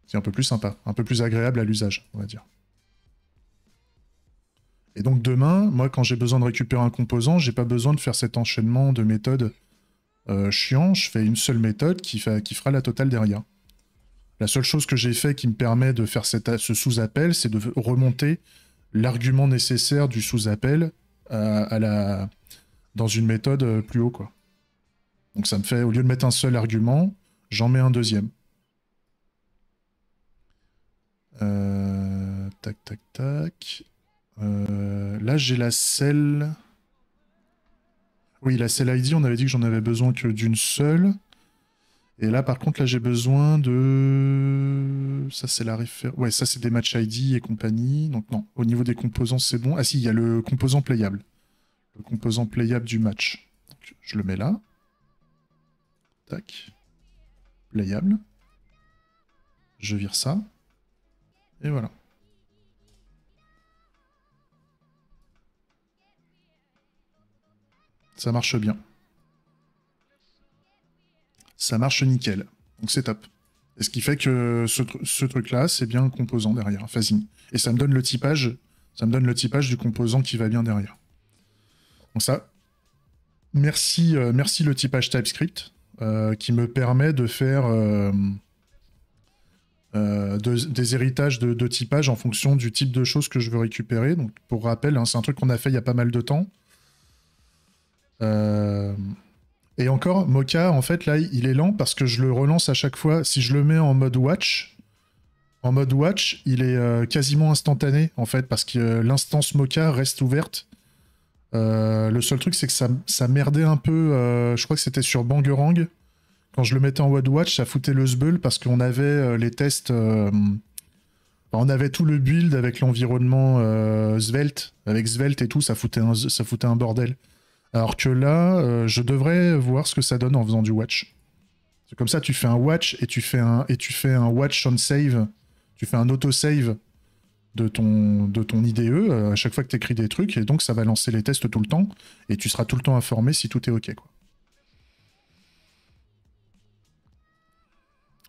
C'est un peu plus sympa, un peu plus agréable à l'usage, on va dire. Et donc demain, moi, quand j'ai besoin de récupérer un composant, j'ai pas besoin de faire cet enchaînement de méthodes chiant. Je fais une seule méthode qui fera la totale derrière. La seule chose que j'ai fait qui me permet de faire ce sous-appel, c'est de remonter l'argument nécessaire du sous-appel dans une méthode plus haut, quoi. Donc ça me fait, au lieu de mettre un seul argument, j'en mets un deuxième. Tac, tac, tac. Là, j'ai la cell... Oui, la cell ID, on avait dit que j'en avais besoin que d'une seule. Et là, par contre, là, j'ai besoin de... Ça, c'est la référence... Ouais, ça, c'est des match ID et compagnie. Donc non, au niveau des composants, c'est bon. Ah si, il y a le composant playable. Le composant playable du match. Donc, je le mets là. Tac. Playable. Je vire ça. Et voilà. Ça marche bien. Ça marche nickel. Donc c'est top. Et ce qui fait que ce truc-là, c'est bien un composant derrière, un phasing. Et ça me donne le typage, du composant qui va bien derrière. Donc ça, merci le typage TypeScript, qui me permet de faire des héritages de typage en fonction du type de choses que je veux récupérer. Donc pour rappel, hein, c'est un truc qu'on a fait il y a pas mal de temps. Et encore, Mocha, en fait, là, il est lent parce que je le relance à chaque fois. Si je le mets en mode watch, il est quasiment instantané, en fait, parce que l'instance Mocha reste ouverte. Le seul truc, c'est que ça merdait un peu. Je crois que c'était sur Bangerang. Quand je le mettais en mode watch, ça foutait le sbeul parce qu'on avait les tests. On avait tout le build avec l'environnement Svelte. Avec Svelte et tout, ça foutait un bordel. Alors que là, je devrais voir ce que ça donne en faisant du watch. C'est comme ça, tu fais un watch et tu fais un watch on save. Tu fais un auto-save de ton IDE à chaque fois que tu écris des trucs, et donc ça va lancer les tests tout le temps, et tu seras tout le temps informé si tout est OK, quoi.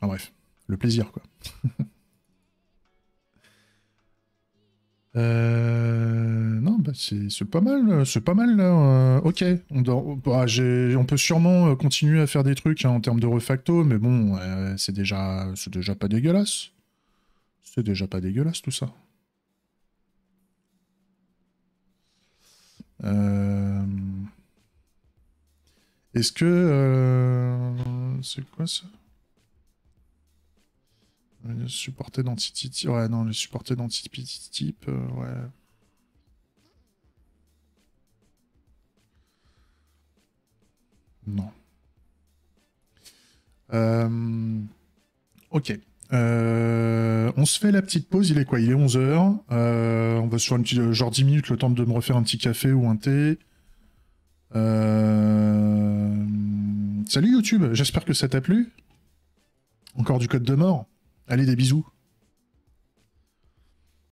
Ah bref, le plaisir, quoi. Non, bah c'est pas mal là. Ok, on peut sûrement continuer à faire des trucs hein, en termes de refacto, mais bon, c'est déjà pas dégueulasse. C'est déjà pas dégueulasse tout ça. Est-ce que c'est quoi ça? Supporter d'entity type. Ouais, non, le supporter d'entity type, ouais. Non. Ok. On se fait la petite pause, il est quoi? Il est 11h. On va sur une petite, genre 10 minutes, le temps de me refaire un petit café ou un thé. Salut YouTube, j'espère que ça t'a plu. Encore du code de mort. Allez, des bisous.